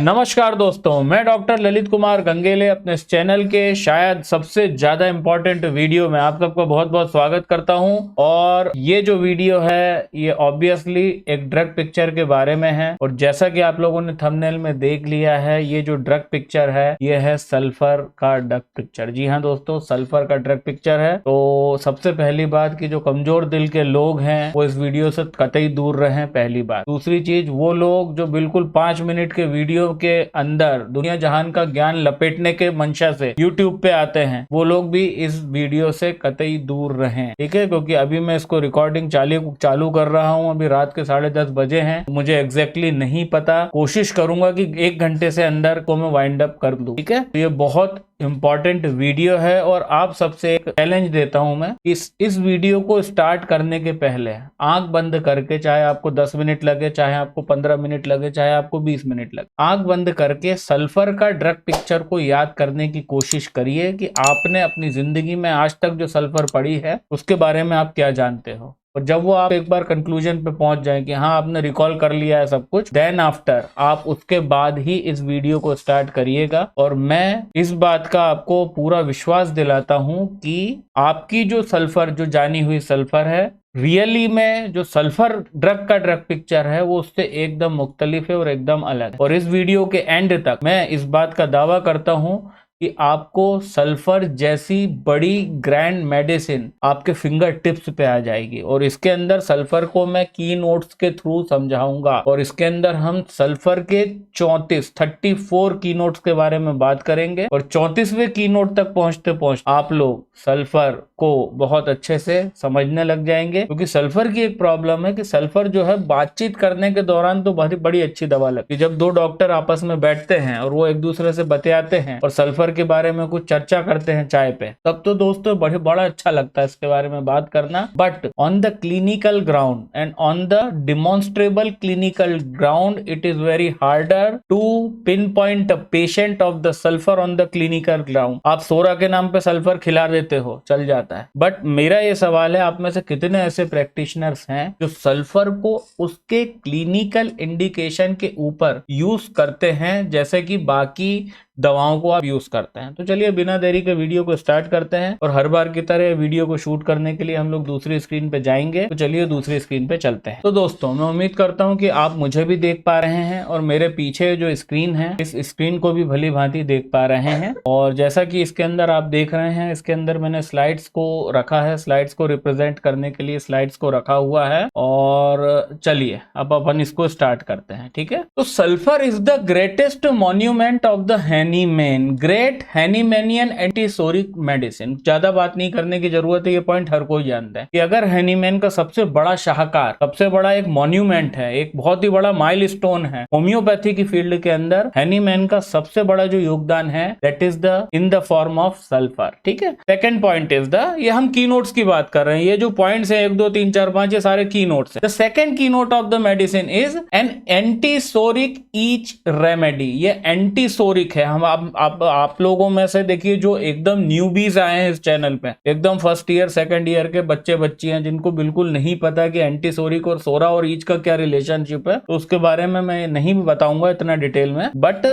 नमस्कार दोस्तों, मैं डॉक्टर ललित कुमार गंगेले अपने इस चैनल के शायद सबसे ज्यादा इम्पोर्टेंट वीडियो में आप सबका बहुत बहुत स्वागत करता हूं। और ये जो वीडियो है ये ऑब्वियसली एक ड्रग पिक्चर के बारे में है। और जैसा कि आप लोगों ने थंबनेल में देख लिया है, ये जो ड्रग पिक्चर है ये है सल्फर का ड्रग पिक्चर। जी हाँ दोस्तों, सल्फर का ड्रग पिक्चर है। तो सबसे पहली बात कि जो कमजोर दिल के लोग हैं वो इस वीडियो से कतई दूर रहें, पहली बात। दूसरी चीज, वो लोग जो बिल्कुल 5 मिनट के वीडियो के अंदर दुनिया जहान का ज्ञान लपेटने के मंशा से YouTube पे आते हैं, वो लोग भी इस वीडियो से कतई दूर रहें, ठीक है। क्योंकि अभी मैं इसको रिकॉर्डिंग चालू कर रहा हूं, अभी रात के 10:30 बजे हैं। मुझे एग्जैक्टली नहीं पता, कोशिश करूंगा कि 1 घंटे से अंदर को मैं वाइंड अप कर दूं, ठीक है। तो ये बहुत इम्पॉर्टेंट वीडियो है और आप सबसे एक चैलेंज देता हूं मैं, इस वीडियो को स्टार्ट करने के पहले आंख बंद करके, चाहे आपको 10 मिनट लगे, चाहे आपको 15 मिनट लगे, चाहे आपको 20 मिनट लगे, आंख बंद करके सल्फर का ड्रग पिक्चर को याद करने की कोशिश करिए कि आपने अपनी जिंदगी में आज तक जो सल्फर पड़ी है उसके बारे में आप क्या जानते हो। और जब वो आप एक बार कंक्लूजन पे पहुंच जाए कि हाँ आपने रिकॉल कर लिया है सब कुछ, देन आफ्टर आप उसके बाद ही इस वीडियो को स्टार्ट करिएगा। और मैं इस बात का आपको पूरा विश्वास दिलाता हूं कि आपकी जो सल्फर, जो जानी हुई सल्फर है, रियली में जो सल्फर ड्रग का ड्रग पिक्चर है वो उससे एकदम मुख्तलिफ है और एकदम अलग है। और इस वीडियो के एंड तक मैं इस बात का दावा करता हूं कि आपको सल्फर जैसी बड़ी ग्रैंड मेडिसिन आपके फिंगर टिप्स पे आ जाएगी। और इसके अंदर सल्फर को मैं की नोट्स के थ्रू समझाऊंगा और इसके अंदर हम सल्फर के 34 की नोट्स के बारे में बात करेंगे। और 34वें की नोट तक पहुंचते पहुंचते आप लोग सल्फर को बहुत अच्छे से समझने लग जाएंगे। क्योंकि सल्फर की एक प्रॉब्लम है कि सल्फर जो है बातचीत करने के दौरान तो बड़ी अच्छी दवा लगती है। जब दो डॉक्टर आपस में बैठते हैं और वो एक दूसरे से बतियाते हैं और सल्फर के बारे में कुछ चर्चा करते हैं चाय पे, तब तो दोस्तों बड़ा अच्छा लगता है इसके बारे में बात करना। But on the clinical ground and on the demonstrable clinical ground it is very harder to pinpoint a patient of the sulphur on the clinical ground. आप सोरा के नाम पे सल्फर खिला देते हो, चल जाता है। बट मेरा ये सवाल है, आप में से कितने ऐसे प्रैक्टिशनर्स हैं जो सल्फर को उसके क्लिनिकल इंडिकेशन के ऊपर यूज करते हैं जैसे कि बाकी दवाओं को आप यूज करते हैं। तो चलिए बिना देरी के वीडियो को स्टार्ट करते हैं। और हर बार की तरह वीडियो को शूट करने के लिए हम लोग दूसरी स्क्रीन पे जाएंगे। तो चलिए दूसरी स्क्रीन पे चलते हैं। तो दोस्तों, मैं उम्मीद करता हूं कि आप मुझे भी देख पा रहे हैं और मेरे पीछे जो स्क्रीन है इस स्क्रीन को भी भली भांति देख पा रहे हैं। और जैसा कि इसके अंदर आप देख रहे हैं, इसके अंदर मैंने स्लाइड्स को रखा है, स्लाइड्स को रिप्रेजेंट करने के लिए स्लाइड्स को रखा हुआ है। और चलिए अब अपन इसको स्टार्ट करते हैं, ठीक है। तो sulphur is the greatest monument of the Hahnemann, great Hahnemannian antipsoric medicine. ज्यादा बात नहीं करने की जरूरत है, ये पॉइंट हर कोई जानता है कि अगर हैनीमैन का सबसे बड़ा शाहकार, सबसे बड़ा एक मॉन्यूमेंट है, एक बहुत ही बड़ा माइलस्टोन है होम्योपैथी की फील्ड के अंदर, हैनीमैन का सबसे बड़ा जो योगदान है that is the in the form of sulphur, ठीक है। सेकंड पॉइंट इज द, ये हम की नोट्स की बात कर रहे हैं, ये जो पॉइंट्स है 1 2 3 4 5 ये सारे की नोट्स है। द सेकंड की note of the medicine is an antipsoric each remedy. ये एंटीसोरिक है। हम आप लोगों में से देखिए जो एकदम न्यूबीज आए हैं इस चैनल पे, एकदम फर्स्ट ईयर सेकंड ईयर के बच्चे हैं जिनको बिल्कुल नहीं पता कि एंटीसोरिक और सोरा और ईच का क्या रिलेशनशिप है, तो उसके बारे में मैं नहीं बताऊंगा इतना डिटेल में। बट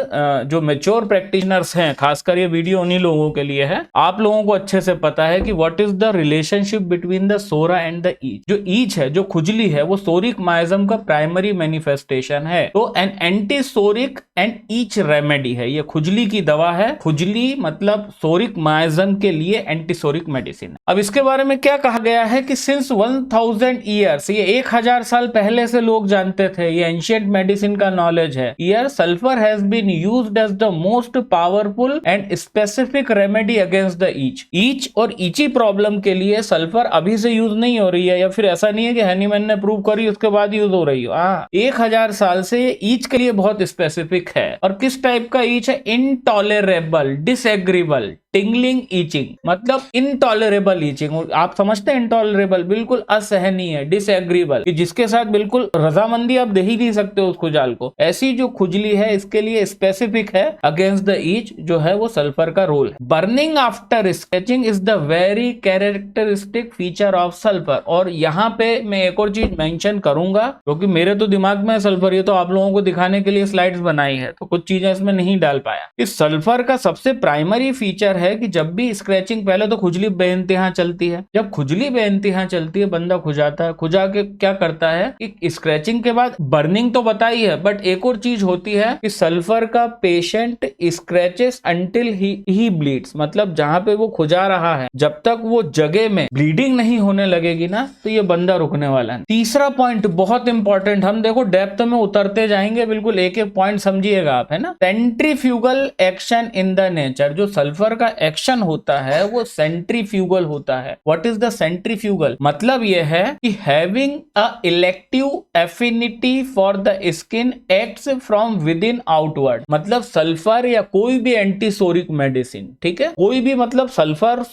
जो मैच्योर प्रैक्टिशनर्स हैं, खासकर ये वीडियो उन्हीं लोगों के लिए है, आप लोगों को अच्छे से पता है कि what is the relationship between the psora and the itch. जो ईच है, जो खुजली है, वो सोरिक माइजम का प्राइमरी मैनिफेस्टेशन है। तो an antipsoric and itch remedy है, ये खुजली की दवा है। खुजली मतलब सोरिक माइजम के लिए एंटीसोरिक मेडिसिन। अब इसके बारे में क्या कहा गया है कि सिंस 1000 ईयर्स, ये 1000 साल पहले से लोग जानते थे, ये एंशिएंट मेडिसिन का नॉलेज है। Year sulphur has been used as the most powerful and specific remedy against the itch और ईची प्रॉब्लम के लिए सल्फर अभी से यूज नहीं हो रही है, या फिर ऐसा नहीं है कि हैनीमैन ने प्रूव करी उसके बाद यूज हो रही हो। 1000 साल से ईच के लिए बहुत स्पेसिफिक है। और किस टाइप का ईच है? इनटॉलरेबल, डिसएग्रीबल, टिंगलिंग ईचिंग, मतलब इनटॉलरेबल ईचिंग। आप समझते हैं इनटॉलरेबल, बिल्कुल असहनीय, डिसएग्रीबल, कि जिसके साथ बिल्कुल रजामंदी आप दे ही नहीं सकते उस खुजाल को। ऐसी जो खुजली है इसके लिए स्पेसिफिक है अगेंस्ट द ईच जो है वो सल्फर का रोल है। Burning after sketching is the very characteristic feature of sulphur. और यहाँ पे मैं एक और चीज मेंशन करूंगा क्योंकि मेरे तो दिमाग में सल्फर, ये तो आप लोगों को दिखाने के लिए स्लाइड्स बनाई है तो कुछ चीजें इसमें नहीं डाल पाया। इस सल्फर का सबसे प्राइमरी फीचर है कि जब भी स्क्रैचिंग, पहले तो खुजली बेइंतहा चलती है, जब खुजली बेइंतहा चलती है बंदा खुजाता है, खुजा के क्या करता है कि स्क्रैचिंग के बाद बर्निंग तो बताई है, बट एक और चीज होती है कि सल्फर का patient scratches until he bleeds, मतलब जहां पे वो खुजा रहा है जब तक वो जगह में ब्लीडिंग नहीं होने लगेगी ना तो ये बंदा रुकने वाला है। तीसरा पॉइंट बहुत इंपॉर्टेंट, हम देखो डेप्थ में उतरते जाएंगे, बिल्कुल एक एक पॉइंट समझिएगा आप, है ना। Centrifugal action in the nature, जो सल्फर का एक्शन होता है वो सेंट्रीफ्यूगल होता है। What is the centrifugal? मतलब ये है कि having a elective affinity for the skin acts from with in outward. मतलब सल्फर या कोई भी एंटीसोरिक मेडिसिन, ठीक है, कोई भी, मतलब सल्फर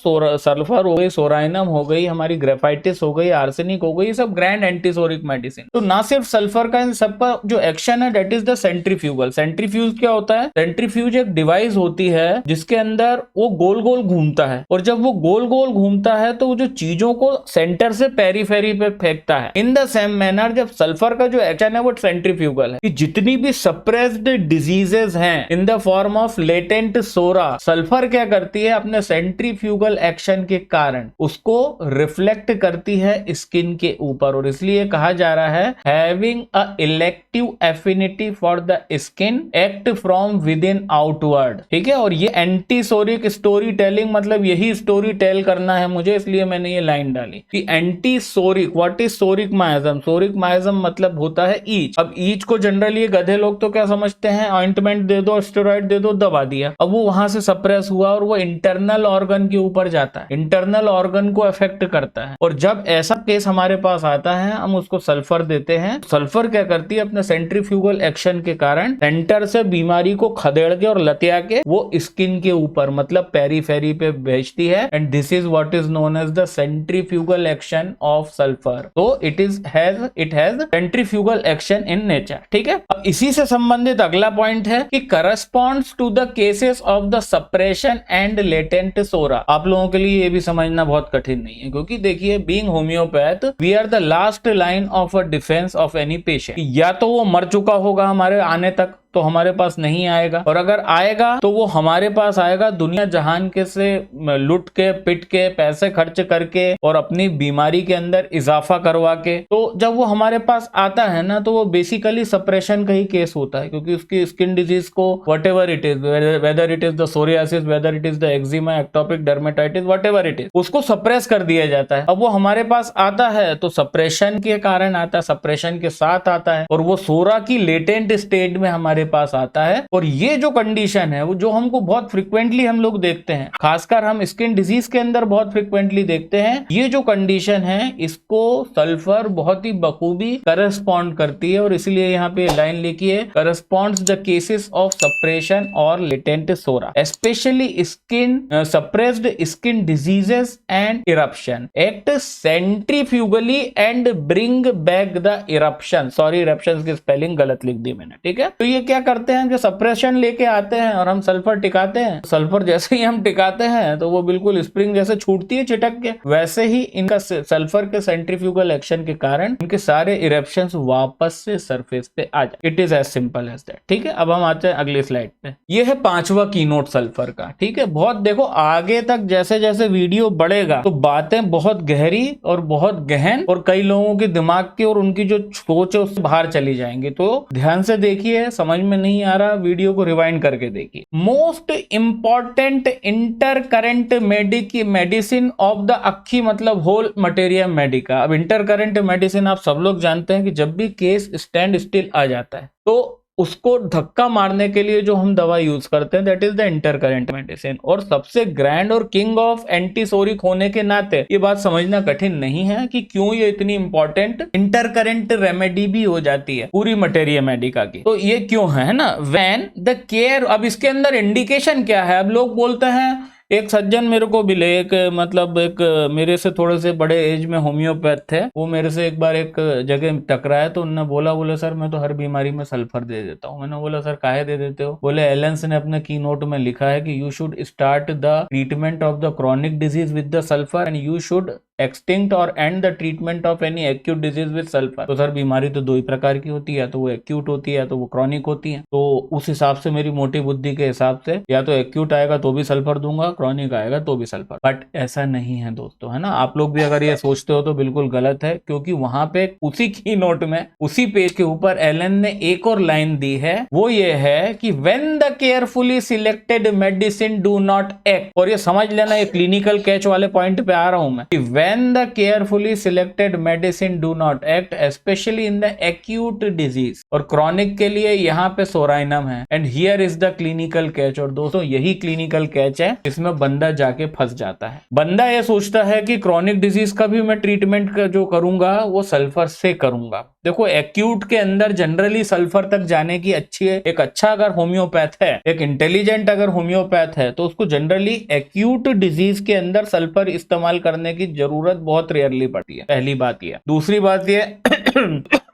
हो गई, सोराइनम हो गई, हमारी ग्रेफाइटिस हो गई, आर्सेनिक हो गई, ये सब ग्रैंड एंटीसोरिक मेडिसिन। तो ना सिर्फ सल्फर का, इन सबका जो एक्शन है that is the centrifugal. Centrifuge क्या होता है? सेंट्रीफ्यूज एक डिवाइस होती है जिसके अंदर वो गोल गोल घूमता है, और जब वो गोल गोल घूमता है तो वो जो चीजों को सेंटर से पेरीफेरी पे फेंकता है। इन द सेम मैनर जब सल्फर का जो एक्शन है वो सेंट्रीफ्यूगल है, कि जितनी भी सप्रेस्ड डिजीजेस हैं in the form of latent psora, sulphur क्या करती है अपने सेंट्रीफ्यूगल एक्शन के कारण उसको रिफ्लेक्ट करती है स्किन के ऊपर, और इसलिए कहा जा रहा है having a elective affinity for the skin act from with in outward, ठीक है। और ये एंटीसोरिक स्टोरी टेलिंग, मतलब यही स्टोरी टेल करना है मुझे, इसलिए मैंने ये लाइन डाली कि antipsoric. What is सोरिक miasm? सोरिक miasm मतलब होता है ईच। अब ईच को जनरली गधे लोग तो क्या समझते हैं, ऑइंटमेंट दे दो, स्टेरॉइड दे दो, दबा दिया। अब वो वहां से सप्रेस हुआ और वो इंटरनल ऑर्गन के ऊपर जाता है, इंटरनल ऑर्गन को अफेक्ट करता है। और जब ऐसा केस हमारे पास आता है हम उसको सल्फर देते हैं। सल्फर क्या करती है अपने सेंट्रीफ्यूगल एक्शन के कारण सेंटर से बीमारी को खदेड़ के और लतिया के वो स्किन के ऊपर, मतलब पेरीफेरी पे भेजती है। And this is what is known as the centrifugal action of sulphur. तो it has centrifugal action in nature, ठीक है। अब इसी से संबंधित अगला पॉइंट है कि corresponds to the cases of the suppression and latent psora. आप लोगों के लिए ये भी समझना बहुत कठिन नहीं है, क्योंकि देखिए being homeopath we are the last line of a defence of any patient. या तो वो मर चुका होगा हमारे आने तक तो हमारे पास नहीं आएगा, और अगर आएगा तो वो हमारे पास आएगा दुनिया जहान के से लुट के, पिट के, पैसे खर्च करके और अपनी बीमारी के अंदर इजाफा करवा के। तो जब वो हमारे पास आता है ना तो वो बेसिकली सप्रेशन का ही केस होता है, क्योंकि उसकी स्किन डिजीज को whatever it is, whether it is the psoriasis, whether it is the eczema, ectopic dermatitis, whatever it is, उसको सप्रेस कर दिया जाता है। अब वो हमारे पास आता है तो सप्रेशन के कारण आता है, सप्रेशन के साथ आता है, और वो सोरा की लेटेंट स्टेट में हमारे पास आता है। और ये जो कंडीशन है वो जो हमको बहुत फ्रिक्वेंटली हम लोग देखते हैं, खासकर हम स्किन डिजीज के अंदर बहुत फ्रिक्वेंटली देखते हैं, ये जो कंडीशन है इसको सल्फर बहुत ही बखूबी करस्पॉन्ड करती है। और इसलिए यहाँ पे लाइन लिखी है, corresponds the cases of suppression और latent psora, specially skin suppressed skin diseases and eruption, act centrifugally and bring back the eruption. Sorry, eruption की स्पेलिंग गलत लिख दी मैंने, ठीक है। तो ये क्या करते हैं, जो सप्रेशन लेके आते हैं और हम सल्फर टिकाते हैं, सल्फर जैसे ही हम टिकाते हैं तो वो बिल्कुल स्प्रिंग जैसे छूटती है चिटक के, वैसे ही इनका सल्फर के सेंट्रीफ्यूगल एक्शन के कारण इनके सारे इरेप्शंस वापस से सरफेस पे आ जाए। It is as simple as that, ठीक है। अब हम आते हैं अगली स्लाइड पे। ये है 5वां कीनोट सल्फर का, ठीक है। बहुत देखो आगे तक जैसे जैसे वीडियो बढ़ेगा तो बातें बहुत गहरी और बहुत गहन और कई लोगों के दिमाग की और उनकी जो सोच है उससे बाहर चली जाएंगी, तो ध्यान से देखिए। समझ में नहीं आ रहा वीडियो को रिवाइंड करके देखिए। Most important inter current medicine of the अक्खी, मतलब होल मटेरिया मेडिका। अब इंटर करेंट मेडिसिन आप सब लोग जानते हैं कि जब भी केस स्टैंड स्टिल आ जाता है तो उसको धक्का मारने के लिए जो हम दवा यूज करते हैं that is the inter current medicine. और सबसे ग्रैंड और किंग ऑफ एंटीसोरिक होने के नाते ये बात समझना कठिन नहीं है कि क्यों ये इतनी इंपॉर्टेंट इंटर करेंट रेमेडी भी हो जाती है पूरी मटेरिया मेडिका की। तो ये क्यों है ना, व्हेन द केयर। अब इसके अंदर इंडिकेशन क्या है, अब लोग बोलते हैं एक सज्जन मेरे को मिले, एक मतलब एक मेरे से थोड़े से बड़े एज में होम्योपैथ थे, वो मेरे से एक बार एक जगह टकराए तो उन्होंने बोला सर मैं तो हर बीमारी में सल्फर दे देता हूँ। मैंने बोला सर काहे दे देते हो? बोले एलेंस ने अपने की नोट में लिखा है कि you should start the treatment of the chronic disease with the sulphur and you should extinct और and the treatment of any acute disease with sulphur. तो सर बीमारी तो दो ही प्रकार की होती है, या तो वो एक्यूट होती है या तो वो क्रॉनिक होती है। तो उस हिसाब से मेरी मोटी बुद्धि के हिसाब से या तो एक्यूट आएगा तो भी सल्फर दूंगा, क्रॉनिक आएगा तो भी सल्फर। बट ऐसा नहीं है दोस्तों, है ना। आप लोग भी अगर ये सोचते हो तो बिल्कुल गलत है, क्योंकि वहां पे उसी की नोट में उसी पेज के ऊपर एलन ने एक और लाइन दी है, वो ये है कि when the carefully selected medicine do not act. और ये समझ लेना, ये क्लिनिकल कैच वाले पॉइंट पे आ रहा हूं मैं, कि when the carefully selected medicine do not act specially in the acute disease. और क्रॉनिक के लिए यहाँ पे सोराइनम है, and here is the clinical catch. और दोस्तों यही क्लिनिकल कैच है, इसमें बंदा जाके फंस जाता है। बंदा ये सोचता है कि क्रॉनिक डिजीज का भी मैं ट्रीटमेंट का जो करूंगा वो सल्फर से करूंगा। देखो एक्यूट के अंदर जनरली सल्फर तक जाने की अच्छी है, एक अच्छा अगर होम्योपैथ है, एक इंटेलिजेंट अगर होम्योपैथ है, तो उसको जनरली एक्यूट डिजीज के अंदर सल्फर इस्तेमाल करने की जरूरत बहुत रेयरली पड़ती है। पहली बात यह। दूसरी बात यह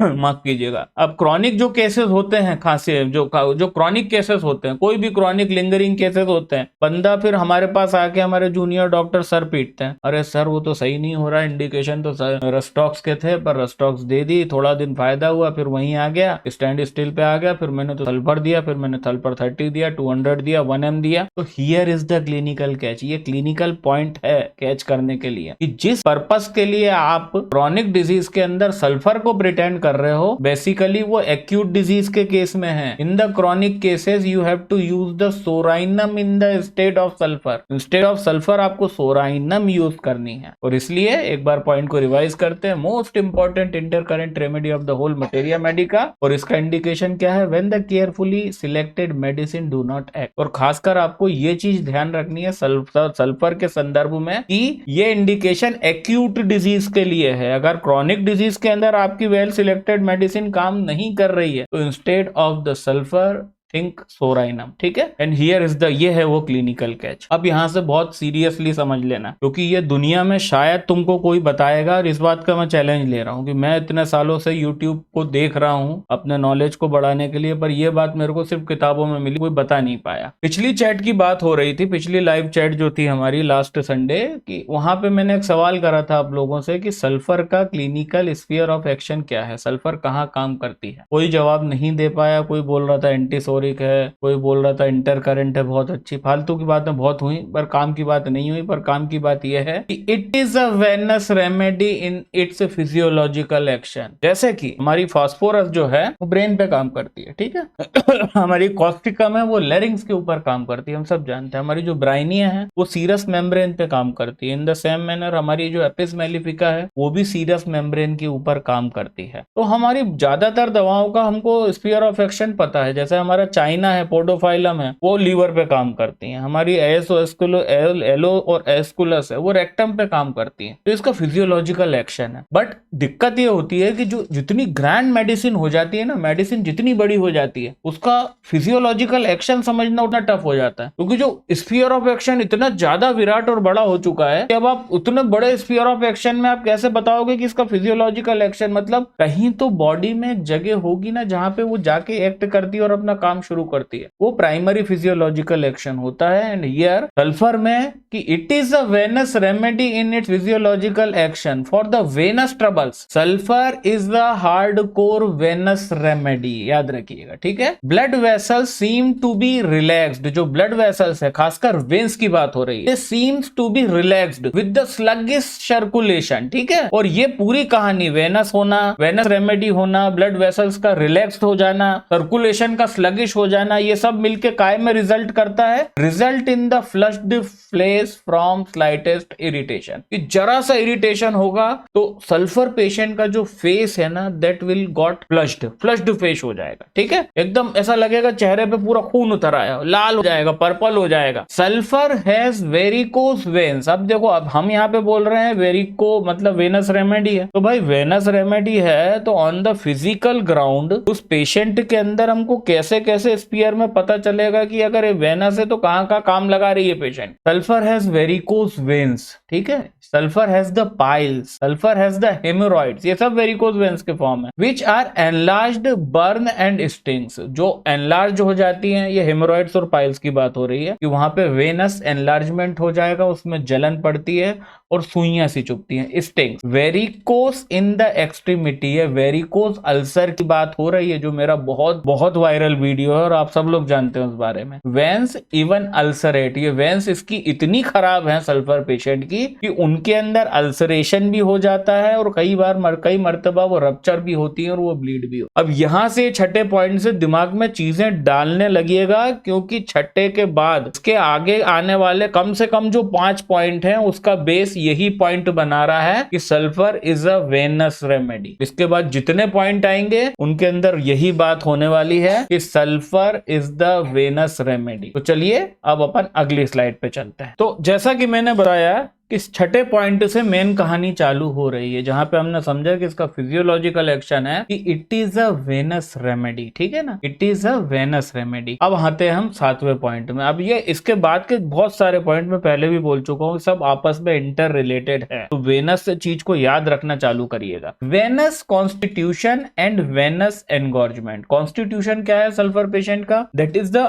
माफ कीजिएगा, अब क्रॉनिक जो केसेस होते हैं, खांसी जो क्रॉनिक केसेस होते हैं, कोई भी क्रॉनिक लिंगरिंग केसेस होते हैं, बंदा फिर हमारे पास आके हमारे जूनियर डॉक्टर सर पीटते हैं, अरे सर वो तो सही नहीं हो रहा, इंडिकेशन तो रस्टॉक्स के थे पर रस्टॉक्स दे दी, थोड़ा दिन फायदा हुआ, फिर वहीं आ गया, स्टैंड स्टिल पे आ गया, फिर मैंने तो सल्फर दिया, फिर मैंने सल्फर 30 दिया, 200 दिया, 1M दिया। तो here is the clinical catch. ये क्लिनिकल पॉइंट है कैच करने के लिए कि जिस पर्पस के लिए आप क्रॉनिक डिजीज के अंदर सल्फर को प्रिटेंड कर रहे हो, बेसिकली वो एक्यूट डिजीज के केस में है। In the chronic cases you have to use the psorinum in the state of sulphur. Instead of sulphur आपको सोराइनम यूज करनी है। और इसलिए एक बार पॉइंट को रिवाइज करते हैं, most important intercurrent remedy of the whole materia medica. और इसका इंडिकेशन क्या है? When the carefully selected medicine do not act. और खासकर आपको ये चीज ध्यान रखनी है सल्फर के संदर्भ में कि ये इंडिकेशन एक्यूट डिजीज के लिए है। अगर क्रॉनिक डिजीज के अंदर आपकी वेल सिलेक्टेड मेडिसिन काम नहीं कर रही है तो instead of the sulphur think psorinum. ठीक है, एंड हियर इज द, ये है वो क्लिनिकल कैच। अब यहां से बहुत सीरियसली समझ लेना, क्योंकि ये दुनिया में शायद तुमको कोई बताएगा, और इस बात का मैं चैलेंज ले रहा हूं कि मैं इतने सालों से यूट्यूब को देख रहा हूं अपने नॉलेज को बढ़ाने के लिए, पर यह बात मेरे को सिर्फ किताबों में मिली, कोई बता नहीं पाया। पिछली चैट की बात हो रही थी, पिछली लाइव चैट जो थी हमारी लास्ट संडे की, वहां पे मैंने एक सवाल करा था आप लोगों से कि सल्फर का क्लिनिकल स्फीयर ऑफ एक्शन क्या है, सल्फर कहाँ काम करती है। कोई जवाब नहीं दे पाया। कोई बोल रहा था एंटीसोरिक है, कोई बोल रहा था इंटर करंट है। बहुत अच्छी फालतू की बातें बहुत हुई, पर काम की बात नहीं हुई। पर काम की बात यह है कि it is a venous remedy in its physiological action. जैसे कि हमारी फास्फोरस जो है वो ब्रेन पे काम करती है, ठीक है। हमारी कॉस्टिकम है वो लेरिंग्स के ऊपर काम करती है, हम सब जानते हैं। हमारी जो ब्राइनिया है वो सीरस मेम्ब्रेन पे काम करती है। इन द सेम मैनर हमारी जो एपिस मेलिफिका है वो भी सीरस मेम्ब्रेन के ऊपर काम करती है। तो हमारी ज्यादातर दवाओं का हमको स्फीयर ऑफ एक्शन पता है। जैसे हमारा चाइना है, पोडोफाइलम है, वो लीवर पे काम करती है। हमारी एलो और एस्कुलस है वो रेक्टम पे काम करती है। तो इसका फिजियोलॉजिकल एक्शन है। बट दिक्कत ये होती है कि जो जितनी ग्रैंड मेडिसिन हो जाती है ना, मेडिसिन जितनी बड़ी हो जाती है, उसका फिजियोलॉजिकल एक्शन समझना उतना टफ हो जाता है, क्योंकि जो स्फीयर ऑफ एक्शन इतना ज्यादा विराट और बड़ा हो चुका है कि अब आप उतने बड़े स्फीयर ऑफ एक्शन में आप कैसे बताओगे कि इसका फिजियोलॉजिकल एक्शन, मतलब कहीं तो बॉडी में एक जगह होगी ना जहां पे वो जाके एक्ट करती है और अपना काम शुरू करती है, वो प्राइमरी फिजियोलॉजिकल एक्शन होता है। एंड हियर सल्फर में कि it is a venous remedy in its physiological action for the venous troubles. Sulphur is the hard core venous remedy, याद रखिएगा, ठीक है। Blood vessels seem to be relaxed. जो blood vessels है, खासकर veins की बात हो रही है, seems to be relaxed with the sluggish circulation, ठीक है। और ये पूरी कहानी वेनस होना, वेनस रेमेडी होना, ब्लड वेसल्स का रिलैक्स्ड हो जाना, सर्कुलेशन का स्लगिश हो जाना, ये सब मिलके काय में रिजल्ट करता है? Result in the flushed face from slightest irritation. कि जरा सा इरिटेशन होगा तो सल्फर पेशेंट का जो फेस है ना, that will got flushed face हो जाएगा, ठीक है। एकदम ऐसा लगेगा चेहरे पे पूरा खून उतर आया, लाल हो जाएगा, पर्पल हो जाएगा। Sulphur has varicose veins. अब देखो, अब हम यहाँ पे बोल रहे हैं वेरिको मतलब वेनस रेमेडी है, तो भाई वेनस रेमेडी है तो ऑन द फिजिकल ग्राउंड उस पेशेंट के अंदर हमको कैसे कैसे स्पीयर में पता चलेगा कि अगर ये वेनस है तो कहाँ का काम लगा रही है patient? Sulphur has varicose veins, ठीक है, sulphur has the piles, sulphur has the haemorrhoids, ये सब वेरिकोज वेन्स के फॉर्म है, which are enlarged, burn and stings, जो एनलार्ज हो जाती हैं, ये हेमोरॉइड्स और पाइल्स की बात हो रही है कि वहां पे वेनस एनलार्जमेंट हो जाएगा, उसमें जलन पड़ती है और सुइयां सी चुभती हैं, stings. Varicose in the extremity, है वेरिकोस अल्सर की बात हो रही है, जो मेरा बहुत बहुत वायरल वीडियो है और आप सब लोग जानते हैं उस बारे में। वेंस इवन अल्सरेट, ये वेंस इसकी इतनी खराब है सल्फर पेशेंट की कि उनके अंदर अल्सरेशन भी हो जाता है और कई मर्तबा वो रप्चर भी होती है और वो ब्लीड भी हो। अब यहां से छठे पॉइंट से दिमाग में चीजें डालने लगिएगा, क्योंकि छठे के बाद इसके आगे आने वाले कम से कम जो 5 पॉइंट हैं उसका बेस यही पॉइंट बना रहा है कि sulphur is a venous remedy. इसके बाद जितने पॉइंट आएंगे उनके अंदर यही बात होने वाली है कि sulphur is the venous remedy. तो चलिए अब अपन अगली स्लाइड पे चलते हैं। तो जैसा कि मैंने बताया इस छठे पॉइंट से मेन कहानी चालू हो रही है, जहां पे हमने समझा कि इसका फिजियोलॉजिकल एक्शन है कि it is a venous remedy, ठीक है ना, it is a venous remedy. अब आते हैं हम 7वें पॉइंट में। अब ये इसके बाद के बहुत सारे पॉइंट में पहले भी बोल चुका हूँ, सब आपस में इंटर रिलेटेड है, तो वेनस चीज को याद रखना चालू करिएगा। Venous constitution and venous engorgement. Constitution क्या है सल्फर पेशेंट का? That is the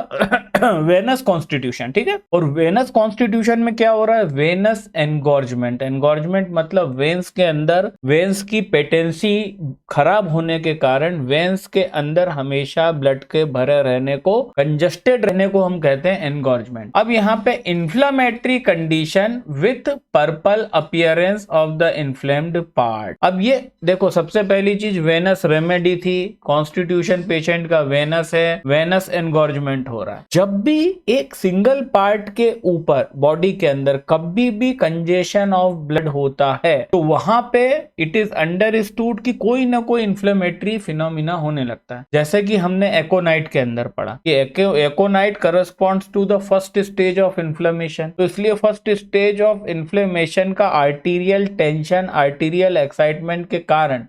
venous constitution, ठीक है। और वेनस कॉन्स्टिट्यूशन में क्या हो रहा है? वेनस एनगॉर्जमेंट। एनगॉर्जमेंट मतलब वेन्स के अंदर वेन्स की पेटेंसी खराब होने के कारण वेन्स के अंदर हमेशा ब्लड के भरे रहने को, कंजस्टेड रहने को हम कहते हैं एनगॉर्जमेंट। अब यहाँ पे inflammatory condition with purple appearance of the inflamed part. अब ये देखो, सबसे पहली चीज वेनस रेमेडी थी, कॉन्स्टिट्यूशन पेशेंट का वेनस है, वेनस एनगॉर्जमेंट हो रहा है। जब भी एक सिंगल पार्ट के ऊपर बॉडी के अंदर कभी भी कंजेशन ऑफ ब्लड होता है तो वहां पे इट इज अंडरस्टूड कि कोई ना कोई इन्फ्लेमेटरी फिनोमिना होने लगता है। जैसे कि हमने एकोनाइट के अंदर पढ़ा कि aconite corresponds to the first stage of inflammation, तो इसलिए फर्स्ट स्टेज ऑफ इन्फ्लेमेशन का आर्टीरियल टेंशन, आर्टीरियल एक्साइटमेंट के कारण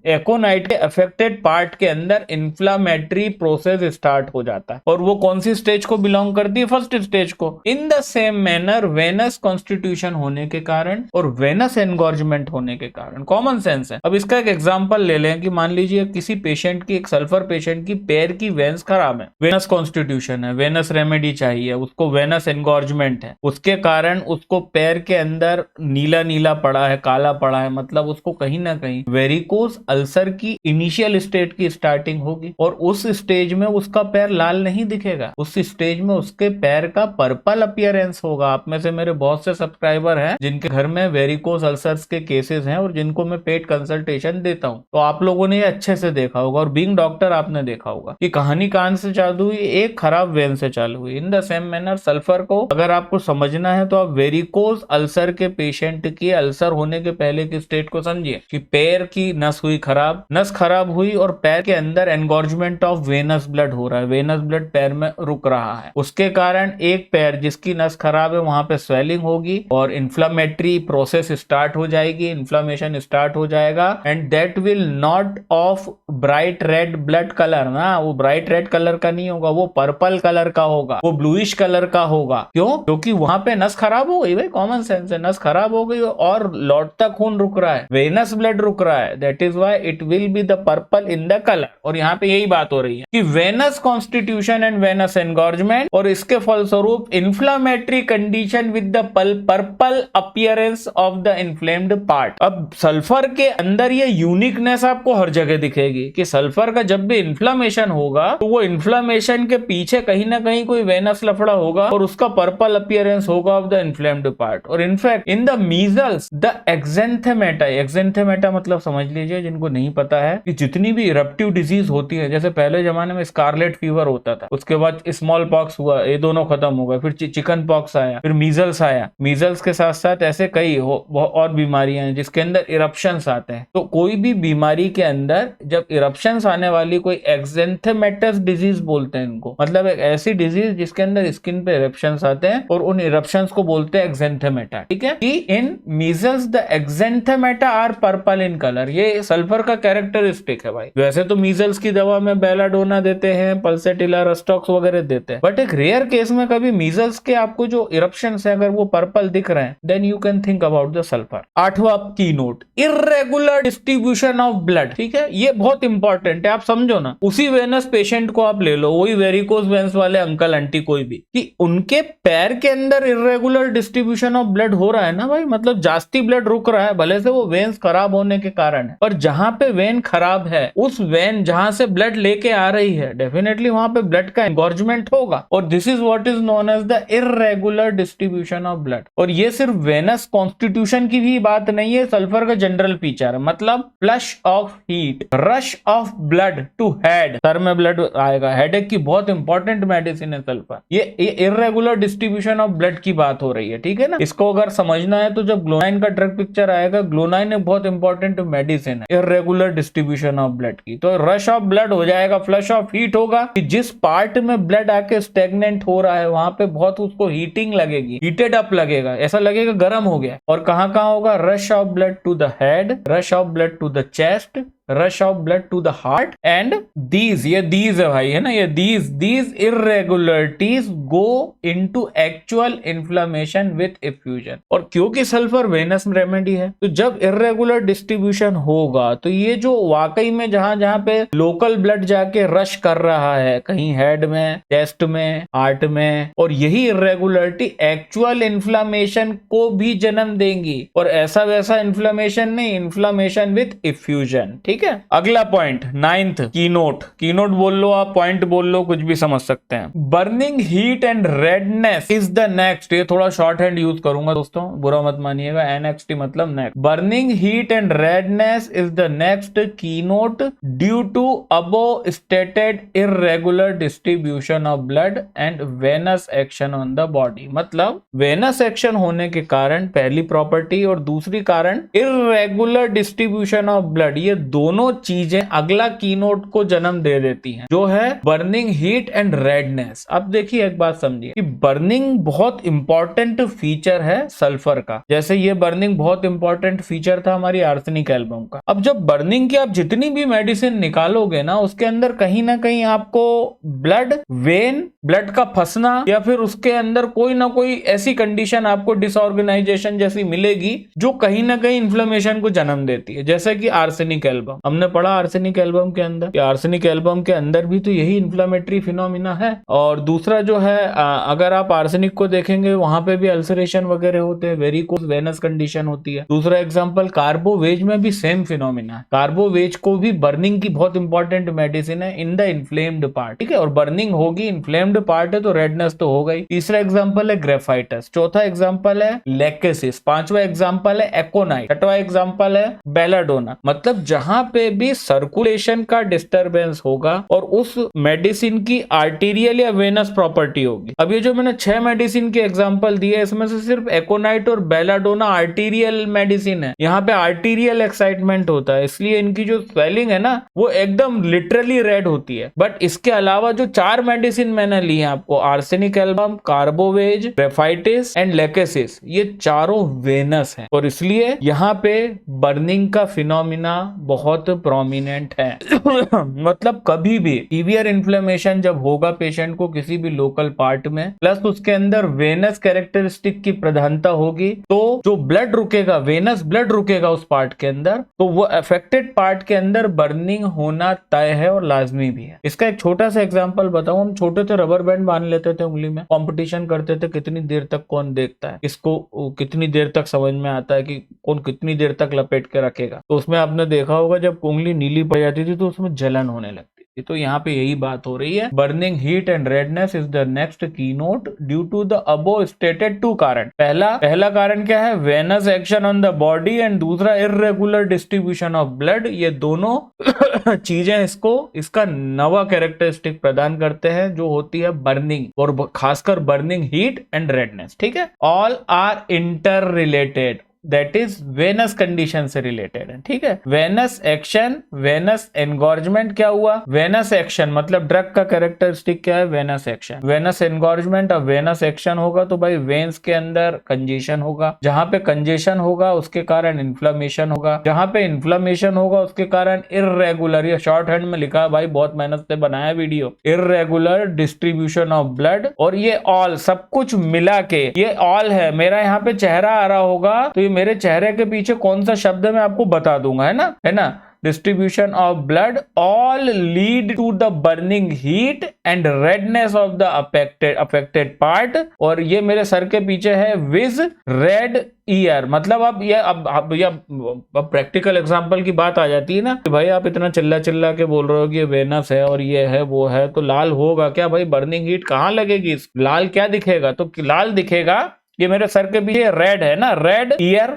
एकोनाइट के अफेक्टेड पार्ट के अंदर इन्फ्लेमेटरी प्रोसेस स्टार्ट हो जाता है, और वो कौन सी स्टेज को बिलोंग करती है? फर्स्ट स्टेज को। In the same manner venous constitution होने के कारण और वेनस एनगॉर्जमेंट होने के कारण कॉमन सेंस है। अब इसका एक एग्जांपल ले लें कि मान लीजिए किसी पेशेंट की, एक सल्फर पेशेंट की पैर की वेन्स खराब है, वेनस कॉन्स्टिट्यूशन है, वेनस रेमेडी चाहिए उसको, वेनस एनगॉर्जमेंट है, उसके कारण उसको पैर के अंदर नीला नीला पड़ा है, काला पड़ा है, मतलब उसको कहीं ना कहीं वेरिकोज अल्सर की इनिशियल स्टेज की स्टार्टिंग होगी, और उस स्टेज में उसका पैर लाल नहीं दिखेगा, उस स्टेज में उसके पैर का पर्पल अपीयरेंस होगा। आप में से मेरे बहुत से सब्सक्राइबर हैं जिनके घर में वेरिकोज अल्सर्स के केसेस हैं और जिनको मैं पेट कंसल्टेशन देता हूं, तो आप लोगों ने ये अच्छे से देखा होगा, और बीइंग डॉक्टर आपने देखा होगा कि कहानी कहां से चालू हुई, एक खराब वेन से चालू हुई। इन द सेम मैनर सल्फर को अगर आपको समझना है तो आप वेरिकोज अल्सर के पेशेंट की अल्सर होने के पहले की स्टेट को समझिए कि पैर की नस हुई खराब, नस खराब हुई और पैर के अंदर एनगॉर्जमेंट ऑफ वेनस ब्लड हो रहा है, वेनस ब्लड पैर में रुक रहा है, उसके कारण एक पैर जिसकी नस खराब है वहां पे स्वेलिंग होगी और इन्फ्लामेटरी प्रोसेस स्टार्ट हो जाएगी, इन्फ्लामेशन स्टार्ट हो जाएगा, and that will not of bright red blood colour ना, वो ब्राइट रेड कलर का नहीं होगा, वो पर्पल कलर का होगा, वो ब्लूइश कलर का होगा। क्यों? क्योंकि वहां पे नस खराब हो गई, भाई कॉमन सेंस है, नस खराब हो गई और लौटता खून रुक रहा है, वेनस ब्लड रुक रहा है, that is why it will be the purple in the colour. और यहाँ पे यही बात हो रही है कि वेनस कॉन्स्टिट्यूशन एंड वेनस एनगॉर्जमेंट और इसके फलस्वरूप inflammatory condition with the purple appearance of the inflamed part. अब सल्फर के अंदर ये यूनिकनेस आपको हर जगह दिखेगी कि सल्फर का जब भी इन्फ्लामेशन होगा तो वो इन्फ्लामेशन के पीछे कहीं ना कहीं कोई वेनस लफड़ा होगा और उसका पर्पल अपीयरेंस होगा ऑफ द इन्फ्लेम्ड पार्ट। और in fact in the measles the exanthemata, exanthemata मतलब समझ लीजिए जिनको नहीं पता है कि जितनी भी इरप्टिव डिजीज होती है, जैसे पहले जमाने में स्कारलेट फीवर होता था, उसके बाद स्मॉल पॉक्स हुआ, ये दोनों खत्म हो गए, फिर चिकन पॉक्स आया, फिर मीजल्स आया, मीजल्स के साथ साथ ऐसे कई और बीमारियां हैं जिसके अंदर इरप्शंस आते हैं। तो कोई भी बीमारी के अंदर जब इरप्शंस आने वाली कोई एक्जेंथेमेटस डिजीज बोलते हैं इनको, मतलब एक ऐसी डिजीज जिसके अंदर स्किन पे इरप्शंस आते हैं और उन इरप्शंस को बोलते हैं एक्जेंथेमेटा। ठीक है, कि in measles the exanthemata are purple in colour. ये सल्फर का कैरेक्टरिस्टिक है भाई। वैसे तो मीजल्स की दवा में बेलाडोना देते हैं, पल्सेटिला, रस्टॉक्स वगैरह देते हैं, बट एक रेयर केस में कभी मीजल्स के आपको जो इरप्शंस है अगर वो पर्पल दिख रहे हैं, then you can think about the sulphur. 8वां key note, irregular distribution of blood. ठीक है, ये बहुत इंपॉर्टेंट है, आप समझो ना। उसी वेनस पेशेंट को आप ले लो, वही वेरिकोज वेन्स वाले अंकल आंटी कोई भी, कि उनके पैर के अंदर इर्रेगुलर डिस्ट्रीब्यूशन ऑफ ब्लड हो रहा है ना भाई, मतलब जास्ती ब्लड रुक रहा है, भले से वो वेन्स खराब होने के कारण है, पर जहां पे वेन खराब है, उस वेन जहां से ब्लड लेके आ रही है, डेफिनेटली वहां पे ब्लड का एंगॉर्जमेंट होगा, और this is what is known as the irregular distribution of blood. और ये सिर्फ वेनस कॉन्स्टिट्यूशन की भी बात नहीं है, सल्फर का जनरल फीचर है, मतलब flush of heat, rush of blood to head, सर में ब्लड आएगा, हेडेक की बहुत इंपॉर्टेंट मेडिसिन है सल्फर। ये इर्रेगुलर डिस्ट्रीब्यूशन ऑफ ब्लड की बात हो रही है, ठीक है ना। इसको अगर समझना है तो जब ग्लोनाइन का ड्रग पिक्चर आएगा, ग्लोनाइन एक बहुत इंपॉर्टेंट मेडिसिन है इर्रेगुलर डिस्ट्रीब्यूशन ऑफ ब्लड की। तो रश ऑफ ब्लड हो जाएगा, फ्लश ऑफ हीट होगा, कि जिस पार्ट में ब्लड आके स्टेगनेंट हो रहा है वहां पे बहुत उसको हीटिंग लगेगी, हीटेड अप लगेगा, ऐसा लगेगा गर्म हो गया। और कहां कहां होगा, rush of blood to the head, rush of blood to the chest, rush of blood to the heart, and these, ये दीज है भाई, है ना, ये these irregularities go into actual inflammation with effusion. और क्योंकि सल्फर वेनस रेमेडी है, तो जब इर्रेगुलर डिस्ट्रीब्यूशन होगा तो ये जो वाकई में जहां जहां पे लोकल ब्लड जाके रश कर रहा है, कहीं हेड में, चेस्ट में, हार्ट में, और यही इर्रेगुलरिटी एक्चुअल इन्फ्लेमेशन को भी जन्म देंगी, और ऐसा वैसा इन्फ्लेमेशन नहीं, इन्फ्लेमेशन विथ इफ्यूजन। ठीक है, अगला पॉइंट 9th कीनोट बोल लो आप, पॉइंट बोल लो, कुछ भी समझ सकते हैं। Burning heat and redness is the next, ये थोड़ा शॉर्ट हैंड यूज करूंगा दोस्तों, बुरा मत मानिएगा, NXT मतलब next. Burning heat and redness is the next keynote due to above stated irregular distribution of blood and venous action on the body. मतलब venous action होने के कारण पहली प्रॉपर्टी, और दूसरी कारण इर्रेगुलर डिस्ट्रीब्यूशन ऑफ ब्लड, ये दोनों चीजें अगला कीनोट को जन्म दे देती हैं, जो है बर्निंग हीट एंड रेडनेस। अब देखिए एक बात समझिए कि बर्निंग बहुत इंपॉर्टेंट फीचर है सल्फर का, जैसे ये बर्निंग बहुत इंपॉर्टेंट फीचर था हमारी आर्सेनिक एल्बम का। अब जब बर्निंग की आप जितनी भी मेडिसिन निकालोगे ना, उसके अंदर कहीं ना कहीं आपको ब्लड वेन, ब्लड का फंसना, या फिर उसके अंदर कोई ना कोई ऐसी कंडीशन आपको डिसऑर्गेनाइजेशन जैसी मिलेगी जो कहीं ना कहीं इन्फ्लेमेशन को जन्म देती है, जैसे कि आर्सेनिक एल्बम। हमने पढ़ा आर्सेनिक एल्बम के अंदर, आर्सेनिक एल्बम के अंदर भी तो यही इन्फ्लेमेटरी फिनोमिना है। और दूसरा जो है, अगर आप आर्सेनिक को देखेंगे वहां पे भी अल्सरेशन वगैरह होते हैं, वेरिकोस वेनस कंडीशन होती है। दूसरा एग्जांपल कार्बोवेज में भी सेम फिनोमिना है, कार्बोवेज को भी बर्निंग की बहुत इंपॉर्टेंट मेडिसिन है इन द इन्फ्लेम्ड पार्ट। ठीक है, और बर्निंग होगी, इन्फ्लेम्ड पार्ट है तो रेडनेस तो होगा ही। तीसरा एग्जांपल है ग्रेफाइटस, चौथा एग्जांपल है लेकेसिस, पांचवा एग्जांपल है एकोनाइट, छठवां एग्जांपल है बेलाडोना। मतलब जहां पे भी सर्कुलेशन का डिस्टरबेंस होगा और उस मेडिसिन की आर्टीरियल या वेनस प्रॉपर्टी होगी। अब ये जो मैंने 6 मेडिसिन के एग्जांपल दिए, इसमें से सिर्फ एकोनाइट और बेलाडोना आर्टीरियल मेडिसिन है, यहाँ पे आर्टीरियल एक्साइटमेंट होता है, इसलिए इनकी जो स्वेलिंग है ना वो एकदम लिटरली रेड होती है। बट इसके अलावा जो 4 मेडिसिन मैंने ली है आपको, arsenic album, carbo veg, graphites and lachesis, ये चारों वेनस हैं, और इसलिए यहाँ पे बर्निंग का फिनोमिना बहुत प्रोमिनेंट है। मतलब कभी भी सीवियर इन्फ्लेमेशन जब होगा पेशेंट को किसी भी लोकल पार्ट में, प्लस उसके अंदर वेनस कैरेक्टरिस्टिक की प्रधानता होगी, तो जो ब्लड रुकेगा, वेनस ब्लड रुकेगा उस पार्ट के अंदर, तो वो अफेक्टेड पार्ट के अंदर बर्निंग होना तय है और लाजमी भी है। इसका एक छोटा सा एग्जांपल बताऊं, हम छोटे थे रबर बैंड बांध लेते थे उंगली में, कंपटीशन करते थे कितनी देर तक कौन देखता है, इसको कितनी देर तक समझ में आता है कि कौन कितनी देर तक लपेट के रखेगा। तो उसमें आपने देखा होगा जब उंगली नीली पड़ जाती थी तो उसमें जलन होने लगती, ये तो यहाँ पे यही बात हो रही है। Burning heat and redness is the next key note due to the above stated two कारण। पहला कारण क्या है, venous action on the body, and दूसरा इर्रेगुलर डिस्ट्रीब्यूशन ऑफ ब्लड। ये दोनों चीजें इसका नवा कैरेक्टरिस्टिक प्रदान करते हैं जो होती है बर्निंग, और खासकर बर्निंग हीट एंड रेडनेस। ठीक है, all are interrelated, that is venous condition से रिलेटेड है। ठीक है, वेनस एक्शन, वेनस एनगॉर्जमेंट क्या हुआ, वेनस एक्शन मतलब ड्रग का कैरेक्टरिस्टिक क्या है, वेनस एक्शन। वेनस एनगॉर्जमेंट और वेनस एक्शन होगा तो भाई वेन्स के अंदर कंजेशन होगा, जहां पे कंजेशन होगा उसके कारण इन्फ्लेमेशन होगा, जहां पे इन्फ्लेमेशन होगा उसके कारण इर्रेगुलर, ये शॉर्ट हैंड में लिखा है भाई, बहुत मेहनत से बनाया video, irregular distribution of blood. और ये ऑल सब कुछ मिला के, ये ऑल है, मेरा यहाँ पे चेहरा आ रहा होगा तो मेरे चेहरे के पीछे कौन सा शब्द है मैं आपको बता दूंगा, है ना। Distribution of blood all lead to the burning heat and redness of the affected part. और ये मेरे सर के पीछे है विज रेड ईयर, मतलब अब प्रैक्टिकल एग्जांपल की बात आ जाती है ना कि भाई आप इतना चिल्ला के बोल रहे हो कि ये वेनस है और ये है वो है, तो लाल होगा क्या भाई, बर्निंग हीट कहाँ लगेगी, लाल क्या दिखेगा, तो लाल दिखेगा ये मेरे सर के पीछे रेड है ना, red year,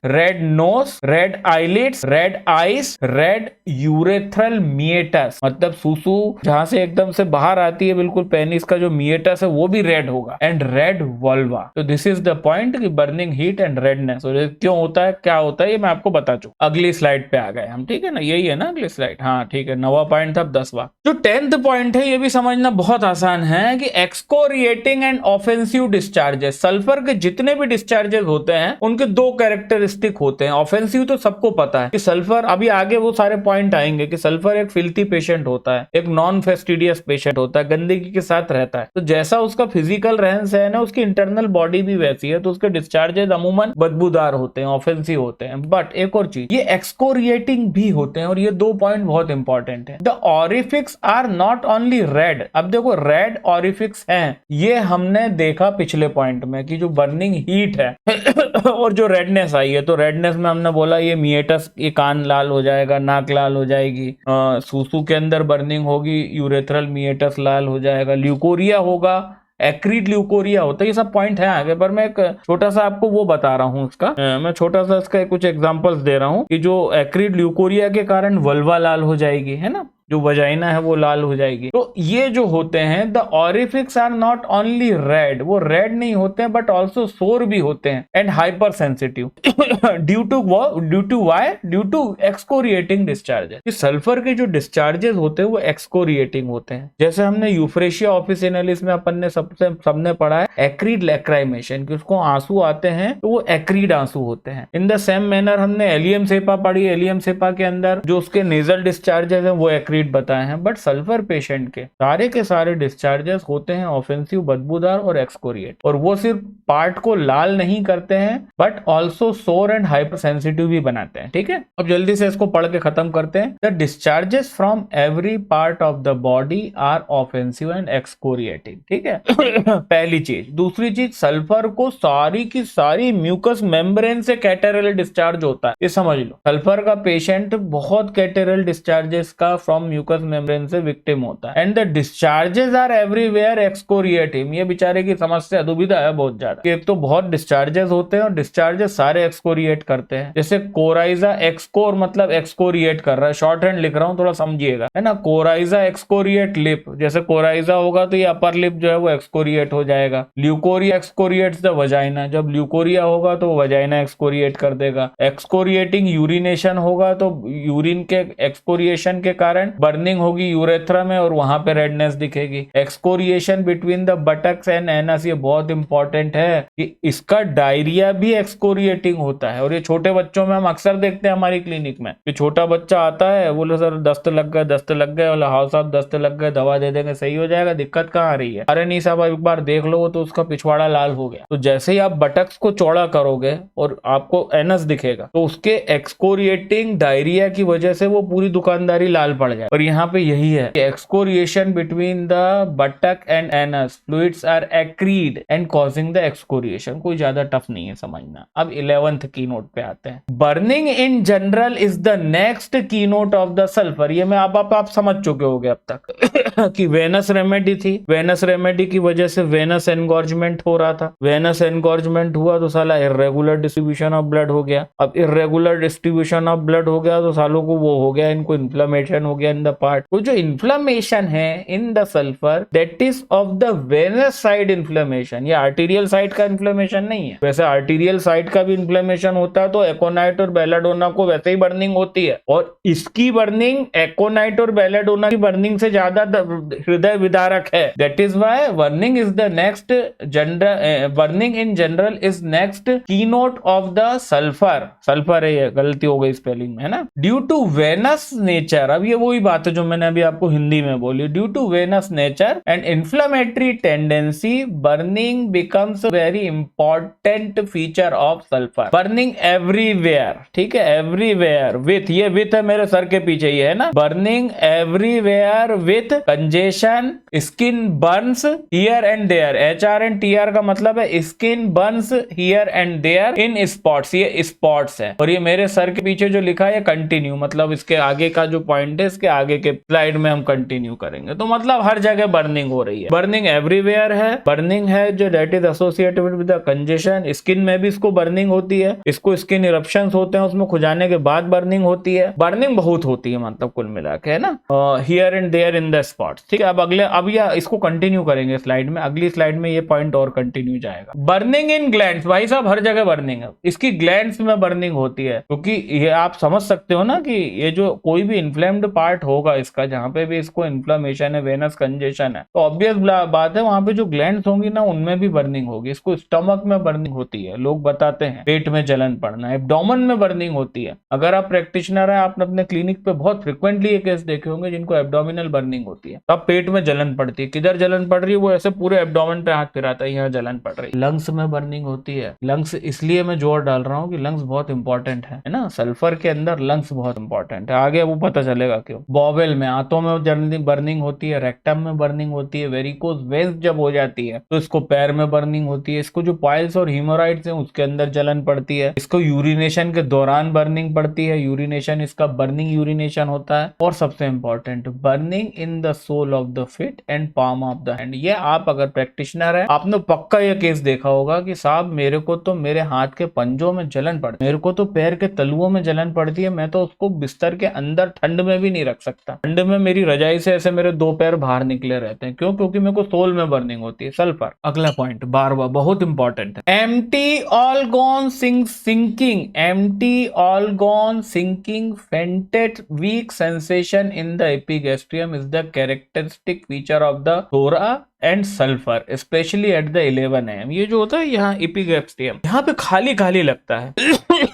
red knows, red eyelids, red eyes, red urethral meatus, मतलब सूसू जहां से एकदम से बाहर आती है बिल्कुल पेनिस का जो मिएटस है वो भी रेड होगा, एंड रेड वल्वा। तो दिस इज द पॉइंट कि बर्निंग हीट एंड रेडनेस क्यों होता है, क्या होता है, ये मैं आपको बता चुका। अगली स्लाइड पे आ गए हम, ठीक है ना, यही है ना अगली स्लाइड, हाँ ठीक है, 9वां पॉइंट था, अब 10वां। जो 10th पॉइंट है ये भी समझना बहुत आसान है कि एक्सकोरिएटिंग एंड ऑफेंसिव डिस्चार्जेस, सल्फर के जितने भी डिस्चार्जेस होते हैं उनके दो कैरेक्टरिस्टिक होते हैं। ऑफेंसिव तो सबको पता है कि सल्फर, अभी आगे वो सारे पॉइंट आएंगे कि सल्फर एक फिल्थी पेशेंट होता है, एक नॉन फेस्टिडियस पेशेंट होता है, गंदगी के साथ रहता है, तो जैसा उसका फिजिकल रहन सहन है उसकी इंटरनल बॉडी भी वैसी है, तो उसके डिस्चार्जेस अमूमन बदबूदार होते हैं, ऑफेंसिव होते हैं। बट एक और चीज, ये एक्सकोरिएटिंग भी होते हैं, और ये दो पॉइंट बहुत इंपॉर्टेंट है। The orifices are not only red, अब देखो रेड ऑरिफिक्स हैं, ये हमने देखा पिछले पॉइंट में कि जो बर्निंग हीट है और जो रेडनेस आई है, तो रेडनेस में हमने बोला ये मिएटस, ये कान लाल हो जाएगा, नाक लाल हो जाएगी, सूसू के अंदर बर्निंग होगी, यूरेथ्रल मिएटस लाल हो जाएगा, ल्यूकोरिया होगा, एक्रीड ल्यूकोरिया होता है, ये सब पॉइंट है आगे, पर मैं एक छोटा सा आपको वो बता रहा हूँ इसका, मैं छोटा सा इसका कुछ एग्जांपल्स दे रहा हूँ कि जो एक्रीड ल्यूकोरिया के कारण वल्वा लाल हो जाएगी, है ना, जो वजाइना है वो लाल हो जाएगी। तो ये जो होते हैं the orifices are not only red, वो रेड नहीं होते हैं बट ऑल्सो सोर भी होते हैं, and hypersensitive due to excoriating discharges. Sulphur के जो डिस्चार्जेस होते हैं वो एक्सकोरिएटिंग होते हैं, जैसे हमने यूफ्रेशिया ऑफिसिनालिस में अपन ने सबने पढ़ा है एक्रीड लैक्राइमेशन, कि उसको आंसू आते हैं तो वो एक्रीड आंसू होते हैं। इन द सेम मैनर हमने एलियम सेपा पढ़ी, एलियम सेपा के अंदर जो उसके नेजल डिस्चार्जेस हैं वो एक्रीड बताए हैं, बट सल्फर पेशेंट के सारे डिस्चार्जेस होते हैं ऑफेंसिव, बदबूदार और एक्सकोरिएट, और वो सिर्फ पार्ट को लाल नहीं करते हैं बट ऑल्सो सोर एंड हाइपर सेंसिटिव भी बनाते हैं। ठीक है, अब जल्दी से इसको पढ़ के खत्म करते हैं। The discharges from every part of the body are offensive and excoriating. ठीक है पहली चीज। दूसरी चीज, सल्फर को सारी की सारी म्यूकस मेम्ब्रेन से कैटेरल डिस्चार्ज होता है, ये समझ लो। सल्फर का पेशेंट बहुत कैटेरल डिस्चार्जेस का फ्रॉम म्यूकस मेम्ब्रेन से विक्टिम होता है, and the discharges are everywhere excoriative. ये बेचारे की समस्या दुविधा है बहुत ज्यादा, एक तो बहुत डिस्चार्जेस होते हैं और डिस्चार्जेस सारे एक्सकोरिएट करते हैं, जैसे कोराइजा एक्सकोर मतलब एक्सकोरिएट कर रहा है, शॉर्ट हैंड लिख रहा हूं थोड़ा समझिएगा, है ना, कोराइजा एक्सकोरिएट लिप, जैसे कोराइजा होगा तो ये अपर लिप जो है वो एक्सकोरिएट हो जाएगा। ल्यूकोरिया एक्सकोरिएट्स द वजाइना, जब ल्यूकोरिया होगा तो वजाइना एक्सकोरिएट कर देगा। एक्सकोरिएटिंग यूरिनेशन होगा तो यूरिन के एक्सकोरिएशन के कारण बर्निंग होगी यूरेथ्रा में और वहां पे रेडनेस दिखेगी। Excoriation between the buttocks and anus, ये बहुत इंपॉर्टेंट है कि इसका डायरिया भी एक्सकोरिएटिंग होता है, और ये छोटे बच्चों में हम अक्सर देखते हैं हमारी क्लिनिक में कि छोटा बच्चा आता है, बोले सर दस्त लग गए, बोले हाँ साहब दस्त लग गए, दवा दे देंगे सही हो जाएगा, दिक्कत कहाँ आ रही है, अरे नहीं साहब एक बार देख लो तो उसका पिछवाड़ा लाल हो गया। तो जैसे ही आप बटक्स को चौड़ा करोगे और आपको एनस दिखेगा तो उसके एक्सकोरिएटिंग डायरिया की वजह से वो पूरी दुकानदारी लाल पड़ जाएगी। और यहाँ पे यही है, excoriation between the buttock and anus fluids are acrid and causing the excoriation. कोई ज्यादा टफ नहीं है समझना। अब 11th की नोट पे आते हैं। Burning in general is the next key note of the sulphur. ये मैं आप समझ चुके होगे अब तक कि वेनस रेमेडी थी, वेनस रेमेडी की वजह से वेनस एनगॉर्जमेंट हो रहा था, वेनस एनगॉर्जमेंट हुआ तो साला इर्रेगुलर डिस्ट्रीब्यूशन ऑफ ब्लड हो गया। अब इर्रेगुलर डिस्ट्रीब्यूशन ऑफ ब्लड हो गया तो सालों को वो हो गया, इनको इन्फ्लेमेशन हो गया इन द पार्ट। तो जो इन्फ्लेमेशन है in the sulphur that is of the venous side inflammation, ये आर्टीरियल साइड का इन्फ्लेमेशन नहीं है। वैसे आर्टीरियल साइड का भी इन्फ्लेमेशन होता है तो एकोनाइट और बेलाडोना को वैसे ही बर्निंग होती है, और इसकी बर्निंग एकोनाइट और बेलाडोना की बर्निंग से ज्यादा हृदय विदारक है। That is why burning is the next general, burning in general is next keynote of the sulphur. Sulphur है, ये गलती हो गई स्पेलिंग में, है ना। ड्यू टू वेनस नेचर, अब ये वही बात है जो मैंने अभी आपको हिंदी में बोली, due to venous nature and inflammatory tendency burning becomes very important feature of sulphur. Burning everywhere, ठीक है, एवरीवेयर विथ, ये विथ है मेरे सर के पीछे, ये है ना, burning everywhere with congestion, skin burns here and there. HR and TR का मतलब है skin burns here and there in spots, ये स्पॉट्स है। और ये मेरे सर के पीछे जो लिखा है कंटिन्यू, मतलब इसके आगे का जो पॉइंट है इसके आगे के स्लाइड में हम कंटिन्यू करेंगे। तो मतलब हर जगह बर्निंग हो रही है, बर्निंग एवरीवेयर है, बर्निंग है जो that is associated with the congestion. Skin में भी इसको बर्निंग होती है, इसको स्किन इरप्शंस होते हैं, उसमें खुजाने के बाद बर्निंग होती है, बर्निंग बहुत होती है मतलब कुल मिला के, है ना, here and there in the spots. ठीक है, अब यह इसको कंटिन्यू करेंगे स्लाइड में, अगली स्लाइड में ये पॉइंट और कंटिन्यू जाएगा। बर्निंग इन ग्लैंड्स, भाई साहब हर जगह बर्निंग है, इसकी ग्लैंड्स में बर्निंग होती है, क्योंकि ये आप समझ सकते हो ना कि ये जो कोई भी इन्फ्लेम्ड पार्ट होगा इसका, जहां पे भी इसको इन्फ्लेमेशन है, वेनस कंजेशन है, तो ऑब्वियस बात है वहां पे जो ग्लैंड्स होंगी ना उनमें भी बर्निंग होगी। इसको स्टमक में बर्निंग होती है, लोग बताते हैं पेट में जलन पड़ना, एब्डोमेन में बर्निंग होती है। अगर आप प्रैक्टिशनर है, आपने अपने क्लिनिक पे बहुत फ्रिक्वेंटली ये केस देखे होंगे जिनको एब्डोमिनल बर्निंग होती है, तब पेट में जलन पड़ती है। किधर जलन पड़ रही है, वो ऐसे पूरे एब्डोमेन पे हाथ फिराता है, यहाँ जलन पड़ रही है। लंग्स में बर्निंग होती है, लंग्स इसलिए मैं जोर डाल रहा हूँ कि लंग्स बहुत इंपॉर्टेंट है ना, सल्फर के अंदर लंग्स बहुत इंपॉर्टेंट है, आगे वो पता चलेगा क्यों। बॉवेल में, आंतों में बर्निंग होती है, रेक्टम में बर्निंग होती है, वेरिकोज वेन्स जब हो जाती है तो इसको पैर में बर्निंग होती है, इसको जो पाइल्स और हीमोराइड्स हैं उसके अंदर जलन पड़ती है, इसको यूरिनेशन के दौरान बर्निंग पड़ती है, यूरिनेशन इसका बर्निंग यूरिनेशन होता है। और सबसे important, burning in the sole of the feet and palm of the hand. ये आप अगर प्रैक्टिशनर है, आपने पक्का ये केस देखा होगा कि साहब मेरे को तो मेरे हाथ के पंजों में जलन पड़ती है, मेरे को तो पैर के तलुओं में जलन पड़ती है, मैं तो उसको बिस्तर के अंदर ठंड में भी नहीं रख सकता, ठंड में मेरी रजाई से ऐसे मेरे दो पैर बाहर निकले रहते हैं। क्यों? क्योंकि मेरे को सोल में बर्निंग होती है। सल्फर, अगला पॉइंट बारवा, बहुत इंपॉर्टेंट है। Empty organ sinking, empty organ sinking fainted weak sensation in the epigastrium is the characteristic feature of the थोरा and sulphur specially at the 11 AM। ये जो होता है यहाँ एपिगैस्ट्रियम, यहाँ पे खाली खाली लगता है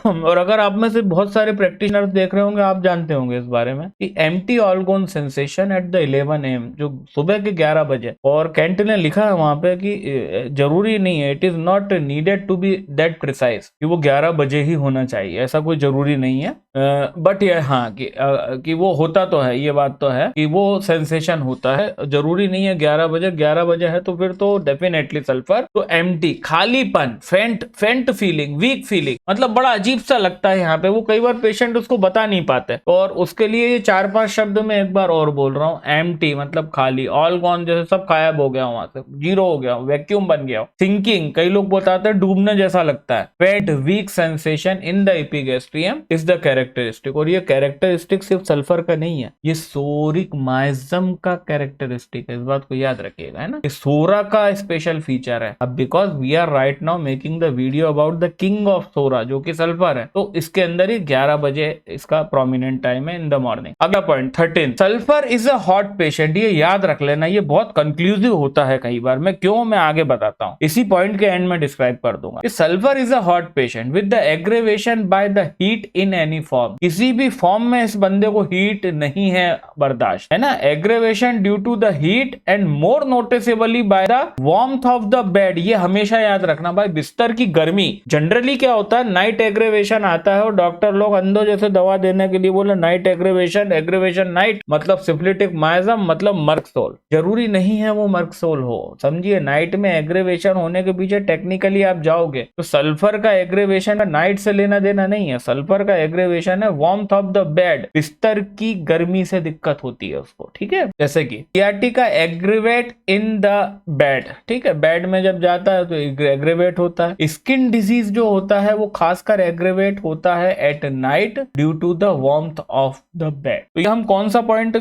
और अगर आप में से बहुत सारे प्रैक्टिशनर्स देख रहे होंगे, आप जानते होंगे इस बारे में कि empty organ sensation eight the 11 AM, जो सुबह के 11 बजे, और कैंट ने लिखा है वहां पे कि जरूरी नहीं है, it is not needed to be that precise, कि वो 11 बजे ही होना चाहिए, ऐसा कोई जरूरी नहीं है। बट ये हाँ कि वो होता तो है, ये बात तो है कि वो सेंसेशन होता है, जरूरी नहीं है 11 बजे, 11 बजे है तो फिर तो डेफिनेटली सल्फर। तो एम्प्टी, खालीपन, फेंट फीलिंग, वीक फीलिंग, मतलब बड़ा अजीब सा लगता है यहाँ पे, वो कई बार पेशेंट उसको बता नहीं पाते, और उसके लिए ये 4-5 शब्द में एक बार और बोल रहा हूँ। एम्प्टी मतलब खाली, ऑल गॉन जैसे सब गायब हो गया, वहां से जीरो हो गया, वैक्यूम बन गया। सिंकिंग, कई लोग बताते हैं डूबने जैसा लगता है। Faint weak sensation in the epigastrium is the characteristic, और ये कैरेक्टरिस्टिक सिर्फ सल्फर का नहीं है, ये सोरिक माइज्म का कैरेक्टरिस्टिक है, इस बात को याद रखिएगा, है ना। ये सोरा का स्पेशल फीचर है। अब because we are right now making the video about the king of psora जो कि सल्फर है, तो इसके अंदर ही 11 बजे इसका प्रोमिनेंट टाइम है इन द मॉर्निंग। अगला point 13, sulphur is a hot patient. ये याद रख लेना, ये बहुत कंक्लूसिव होता है कई बार, मैं क्यों मैं आगे बताता हूँ, इसी पॉइंट के एंड में डिस्क्राइब कर दूंगा। Sulphur is a hot patient with the aggravation by the heat in any form. किसी भी फॉर्म में इस बंदे को हीट नहीं है बर्दाश्त, है ना। Aggravation due to the heat and more note noticeably by the warmth of the bed. ये हमेशा याद रखना भाई, बिस्तर की गर्मी। जनरली क्या होता है, नाइट एग्रेवेशन आता है और डॉक्टर लोग अंधो जैसे दवा देने के लिए बोले नाइट एग्रेवेशन, एग्रेवेशन नाइट मतलब सिफिलिटिक माइजम मतलब मर्कसोल। जरूरी नहीं है वो मर्कसोल हो, समझिए। नाइट में एग्रेवेशन होने के पीछे टेक्निकली आप जाओगे तो सल्फर का एग्रेवेशन का नाइट से लेना देना नहीं है। सल्फर का एग्रेवेशन है वार्मथ ऑफ द बेड, बिस्तर की गर्मी से दिक्कत होती है उसको, ठीक है। जैसे कि sciatica aggravate in the bed, ठीक है, बेड में जब जाता है तो एग्रीवेट होता है। स्किन डिजीज जो होता है वो खासकर एग्रीवेट होता है at night due to the warmth of the bed. तो ये हम कौन सा पॉइंट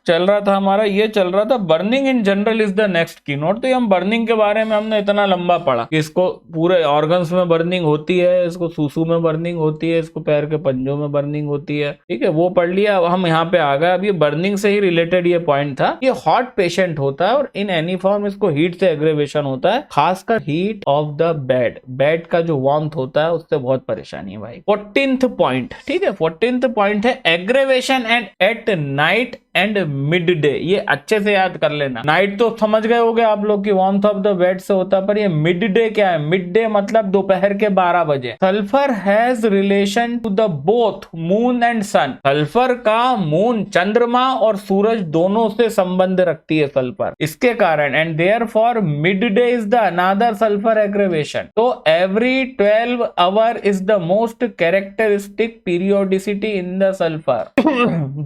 चल रहा था हमारा, ये चल रहा था burning in general is the next key note. तो ये हम बर्निंग के बारे में हमने इतना लंबा पढ़ा कि इसको पूरे ऑर्गन्स में बर्निंग होती है, इसको सूसू में बर्निंग होती है, इसको पैर के पंजों में बर्निंग होती है, ठीक है, वो पढ़ लिया। अब हम यहाँ पे आ गए, अब ये बर्निंग से ही रिलेटेड ये पॉइंट था। ये हॉट पेशेंट होता है और इन एनी फॉर्म इसको हीट से एग्रेवेशन होता है, खासकर heat of the bed, bed का जो वार्मथ होता है उससे बहुत परेशानी है भाई। 14th पॉइंट, ठीक है, 14th पॉइंट है aggravation and at night and mid day. ये अच्छे से याद कर लेना। नाइट तो समझ गए होगे आप लोग की वार्मथ ऑफ द बेड से होता है, पर ये मिड डे क्या है, मिड डे मतलब दोपहर के 12 बजे। Sulphur has relation to the both moon and sun. Sulphur का मून, चंद्रमा और सूरज दोनों से संबंध रखती है सल्फर, इसके कारण and therefore mid day is the another sulphur aggravation. तो every 12 hour is the most characteristic periodicity in the sulphur.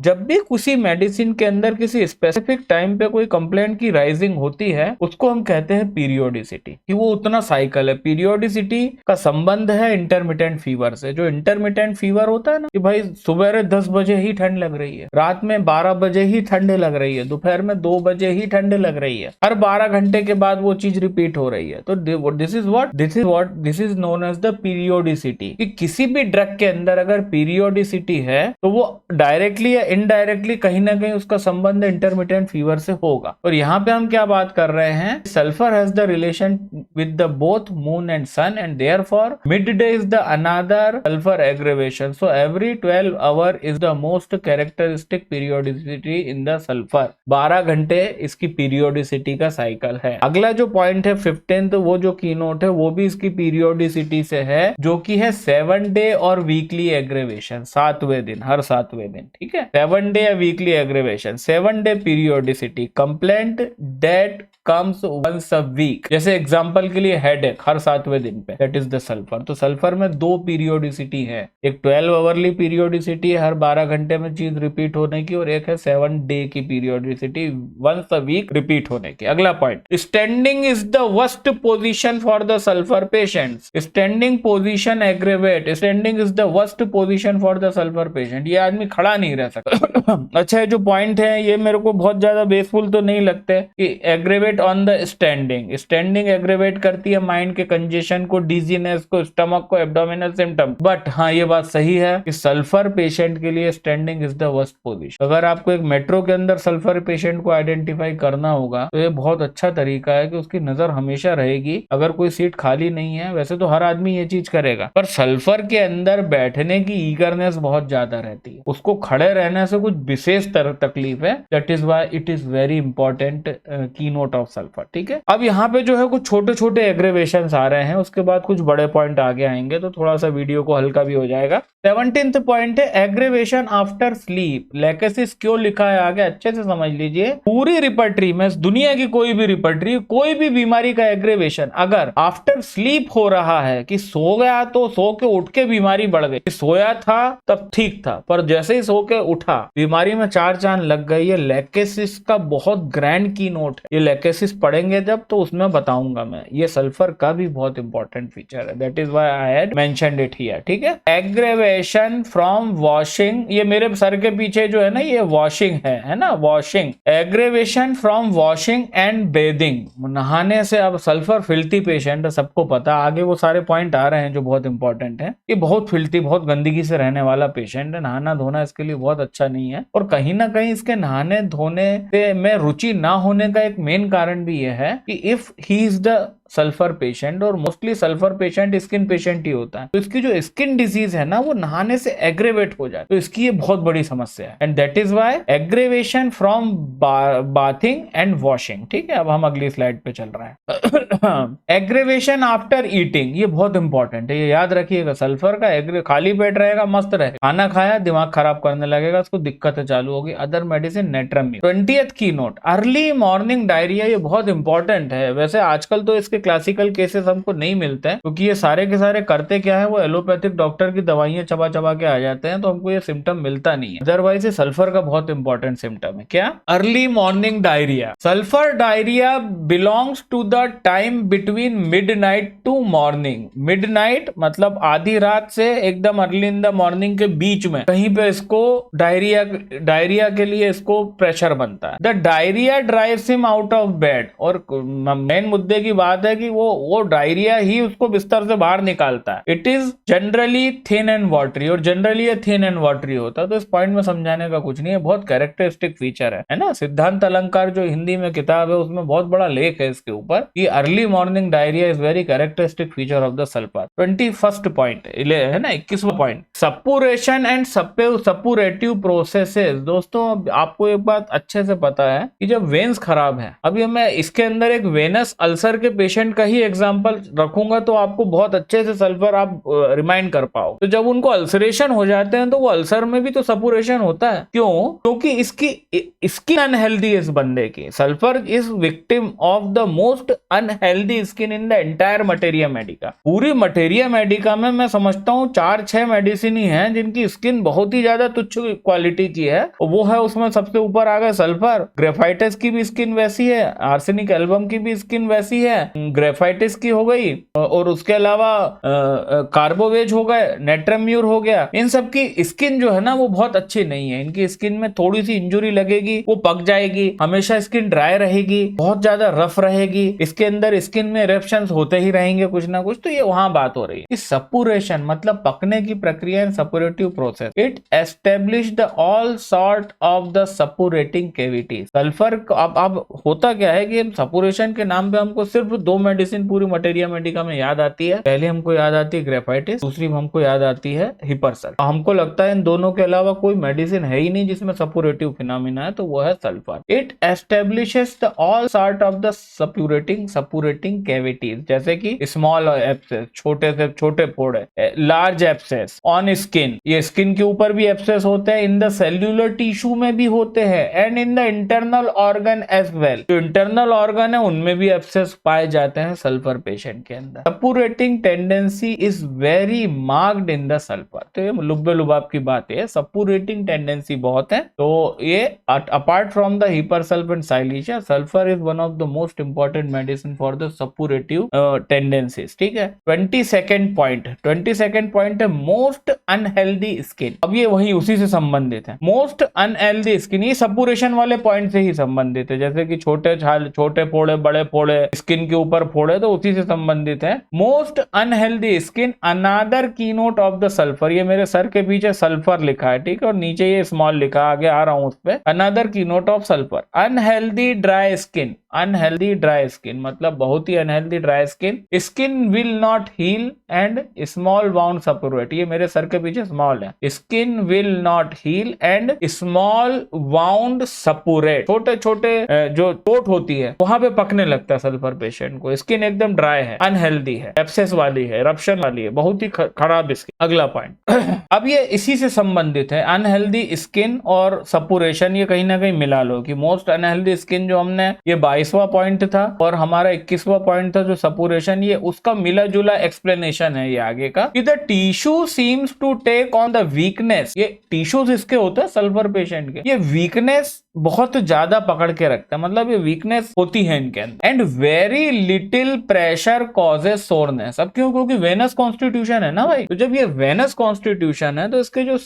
जब भी किसी मेडिसिन के अंदर किसी स्पेसिफिक टाइम पे कोई कंप्लेंट की राइजिंग होती है उसको हम कहते हैं पीरियोडिसिटी, कि वो उतना साइकिल है। पीरियोडिसिटी का संबंध है इंटरमिटेंट फीवर से। जो इंटरमिटेंट फीवर होता है ना, कि भाई सुबह 10 बजे ही ठंड लग रही है, रात में 12 बजे ही ठंड लग रही है, दोपहर में 2 बजे ही ठंड लग रही है, हर 12 घंटे के बाद वो चीज रिपीट हो रही है। तो this is known as the periodicity. कि किसी भी ड्रग के अंदर अगर पीरियोडिसिटी है तो वो डायरेक्टली या इनडायरेक्टली कहीं ना कहीं उसका संबंध इंटरमिटेंट फीवर से होगा। और यहाँ पे हम क्या बात कर रहे हैं, sulphur has the relation with the both moon and sun and therefore mid day is the another sulphur aggravation. So every 12 hour is the most characteristic periodicity in the sulphur. 12 घंटे इसकी पीरियोडिसिटी का cycle है। अगला जो point है 15th, वो जो की नोट है वो भी इसकी पीरियोडिसिटी से है, जो कि है 7 डे और वीकली एग्रेवेशन, 7वें दिन, हर 7वें दिन, ठीक है, 7 डे या weekly aggravation, 7 day periodicity, complaint that comes once a week. जैसे एग्जांपल के लिए हेडेक हर 7वें दिन पे, दैट इज द सल्फर। तो सल्फर में 2 पीरियोडिसिटी है, एक 12 आवर्ली पीरियोडिसिटी है हर 12 घंटे में चीज रिपीट होने की, और एक है 7 डे की periodicity once a week repeat होने की। अगला point, standing is the worst position for the sulphur patients. Standing position aggravate, standing is the worst position for the sulphur patient. ये आदमी खड़ा नहीं रह सकता। अच्छा, जो पॉइंट है ये मेरे को बहुत ज्यादा बेसफुल तो नहीं लगते कि aggravate on the standing. Standing aggravate करती है माइंड के कंजेशन को, डिजीनेस को, स्टमक को, एब्डोमिनल सिम्टम। बट हाँ, ये बात सही है कि सल्फर पेशेंट के लिए standing is the worst position. अगर आपको एक मेट्रो के अंदर सल्फर पेशेंट को आइडेंटिफाई करना होगा तो ये बहुत अच्छा तरीका है कि उसकी नजर हमेशा रहेगी अगर कोई सीट खाली नहीं है। वैसे तो हर आदमी ये चीज करेगा, पर सल्फर के अंदर बैठने की ईगरनेस बहुत ज्यादा रहती है, उसको खड़े रहने से कुछ विशेष तकलीफ है। That is why it is very important की नोट ऑफ सल्फर, ठीक है। अब यहाँ पे जो है कुछ छोटे छोटे एग्रेवेशन आ रहे हैं, उसके बाद कुछ बड़े पॉइंट आगे आएंगे तो थोड़ा सा वीडियो को हल्का भी हो जाएगा। 17th पॉइंट है एग्रेवेशन आफ्टर स्लीप। लेकेसिस क्यों लिखा है आगे, अच्छे से समझ लीजिए। पूरी रिपर्टरी में, दुनिया की कोई भी रिपर्टरी, कोई भी बीमारी का एग्रेवेशन अगर आफ्टर स्लीप हो रहा है, कि सो गया तो सो के उठ के बीमारी बढ़ गई, सोया था तब ठीक था पर जैसे ही सो के उठा बीमारी में 4 चांद लग गई। ये लेकेसिस का बहुत ग्रैंड की नोट है। ये लेकेसिस पढ़ेंगे जब तो उसमें बताऊंगा मैं। ये सल्फर का भी बहुत इंपॉर्टेंट फीचर है, that is why I had mentioned it here, ठीक है। एग्रेवेशन फ्रॉम वॉशिंग, ये मेरे सर के पीछे जो है ना ये वॉशिंग है ना, washing. Aggravation from washing and bathing, नहाने से। अब सल्फर फिल्थी पेशेंट है, सबको पता, आगे वो सारे पॉइंट आ रहे हैं जो बहुत इंपॉर्टेंट है। ये बहुत फिल्थी, बहुत गंदगी से रहने वाला पेशेंट है, नहाना धोना इसके लिए बहुत अच्छा नहीं है। और कहीं ना कहीं इसके नहाने धोने में रुचि ना होने का एक मेन कारण भी यह है कि if he is the sulphur patient, और mostly sulphur patient skin patient ही होता है, तो इसकी जो स्किन डिजीज है ना वो नहाने से एग्रेवेट हो जाए, तो इसकी ये बहुत बड़ी समस्या है। And that is why aggravation from bathing and washing. ठीक है, अब हम अगली स्लाइड पे चल रहे हैं। एग्रेवेशन आफ्टर ईटिंग, ये बहुत इंपॉर्टेंट है, ये याद रखिएगा। सल्फर का खाली पेट रहेगा मस्त रहेगा, खाना खाया दिमाग खराब करने लगेगा, उसको दिक्कतें चालू होगी। Other medicine नेट्रमिन। 20th की नोट, अर्ली मॉर्निंग डायरिया, ये बहुत इंपॉर्टेंट है। वैसे आजकल तो इसके क्लासिकल केसेस हमको नहीं मिलते हैं, क्योंकि ये सारे के सारे करते क्या है, वो एलोपैथिक डॉक्टर की दवाइयां चबा चबा के आ जाते हैं, तो हमको ये सिम्टम मिलता नहीं है। अदरवाइज ये सल्फर का बहुत इंपॉर्टेंट सिम्टम है। क्या? Early morning diarrhoea. Sulphur diarrhoea belongs to the time between midnight to morning. Midnight मतलब आधी रात से एकदम अर्ली इन द मॉर्निंग के बीच में कहीं पे इसको डायरिया के लिए इसको प्रेशर बनता है। The diarrhoea drives him out of bed, और मेन मुद्दे की बात है कि वो डायरिया ही उसको बिस्तर से बाहर निकालता है। It is generally thin and watery, और जनरली ये थिन एंड वाटरी होता है, तो इस पॉइंट में समझाने का कुछ नहीं है, बहुत कैरेक्टरिस्टिक फीचर है ना। सिद्धांत अलंकार जो हिंदी में किताब है उसमें बहुत बड़ा लेख है इसके ऊपर कि early morning diarrhoea is very characteristic feature of the sulphur. 21st point है ना, 21वां पॉइंट, सपुरेशन एंड सपुरेटिव प्रोसेसेस। दोस्तों आपको एक बात अच्छे से पता है कि जब वेन्स खराब है, अभी मैं इसके अंदर एक वेनस अल्सर के पेशेंट का ही एग्जांपल रखूंगा तो आपको बहुत अच्छे से सल्फर आप रिमाइंड कर पाओ। तो जब उनको अल्सरेशन हो जाते हैं तो वो अल्सर में भी तो सपुरेशन होता है। क्यों? क्योंकि इसकी स्किन अनहेल्दी है इस बंदे की। Sulphur is victim of the most unhealthy skin in the entire materia Medica. पूरी मटेरिया मेडिका में मैं समझता हूँ 4-6 मेडिसिन ही हैं जिनकी स्किन बहुत ही ज्यादा तुच्छ क्वालिटी की है। वो है उसमें सबसे ऊपर आ गया सल्फर। ग्रेफाइटिस की भी स्किन वैसी है, आर्सेनिक एल्बम की भी स्किन वैसी है, ग्रेफाइटिस की हो गई, और उसके अलावा कार्बोवेज हो गए, नेट्रम्यूर हो गया। इन सब की स्किन जो है ना वो बहुत अच्छी नहीं है। इनकी स्किन में थोड़ी सी इंजुरी लगेगी वो पक जाएगी, हमेशा स्किन ड्राई रहेगी, बहुत ज्यादा रफ रहेगी, इसके अंदर स्किन में इरेप्शंस होते ही रहेंगे कुछ ना कुछ। तो ये वहां बात हो रही है। सपुरेशन मतलब पकने की प्रक्रिया in suppurative process. It establish the all sort of the suppurating cavities. Sulphur अब होता क्या है कि सपुरेशन के नाम पे हमको सिर्फ 2 मेडिसिन पूरी मटेरिया मेडिका में याद आती है। पहले हमको याद आती है ग्रेफाइटिस, दूसरी हमको याद आती है हिपरसल। हमको लगता है इन दोनों के अलावा कोई मेडिसिन है ही नहीं जिसमें सपुरेटिव फिनोमिना है, तो वो है sulphur. It establishes the all sort of the suppurating cavities, जैसे कि स्मॉल एब्सेस, छोटे से छोटे फोड़े, लार्ज एब्सेस ऑन स्किन, ये स्किन के ऊपर भी एब्सेस होते हैं, इन द सेल्यूलर टिश्यू में भी होते हैं, and in the internal organ as well. जो इंटरनल ऑर्गन है उनमें भी एब्सेस पाए जाते हैं सल्फर पेशेंट के अंदर। Suppurating tendency is very marked in the sulphur. तो ये लुब्बे लुबाब की बात है, सपुरेटिंग टेंडेंसी बहुत है। तो ये apart from the hepar sulph and silicea, sulphur is one of the most important medicine for the suppurative tendencies. ठीक है। 22nd पॉइंट है मोस्ट अनहेल्दी स्किन। अब ये वही उसी से संबंधित है। मोस्ट अनहेल्दी स्किन ये सपुरेशन वाले पॉइंट से ही संबंधित है, जैसे कि छोटे छाल, छोटे फोड़े, बड़े फोड़े, स्किन के ऊपर फोड़े, तो उसी से संबंधित है। Most unhealthy skin another keynote of the sulphur. ये मेरे सर के पीछे सल्फर लिखा है, ठीक है, और नीचे ये स्मॉल लिखा, आगे आ रहा हूं उस पे। Another keynote of sulphur. Unhealthy dry skin, unhealthy dry skin मतलब बहुत ही unhealthy dry skin. Skin will not heal and small wound suppurate. ये मेरे सर के पीछे स्मॉल है। Skin will not heal and small wound suppurate. छोटे छोटे जो चोट होती है वहां पे पकने लगता है सल्फर पेशेंट को। स्किन एकदम ड्राई है, अनहेल्दी है, एब्सेस वाली है, रप्शन वाली है, बहुत ही खराब स्किन। अगला पॉइंट अब ये इसी से संबंधित है, अनहेल्दी स्किन और सपुरेशन। ये कहीं ना कहीं मिला लो कि मोस्ट अनहेल्दी स्किन जो हमने ये 22वां पॉइंट था और हमारा 21वां पॉइंट था जो सपुरेशन, ये उसका मिला जुला एक्सप्लेनेशन है ये आगे का कि the tissue seems to take on the weakness. ये टिश्यूज इसके होते हैं सल्फर पेशेंट के, ये वीकनेस बहुत ज्यादा पकड़ के रखता है, मतलब ये वीकनेस होती है इनके अंदर। And very little pressure causes soreness. अब क्यों? क्योंकि वेनस कॉन्स्टिट्यूशन है ना भाई। तो जब ये वेनस कॉन्स्टिट्यूशन है तो इसके जो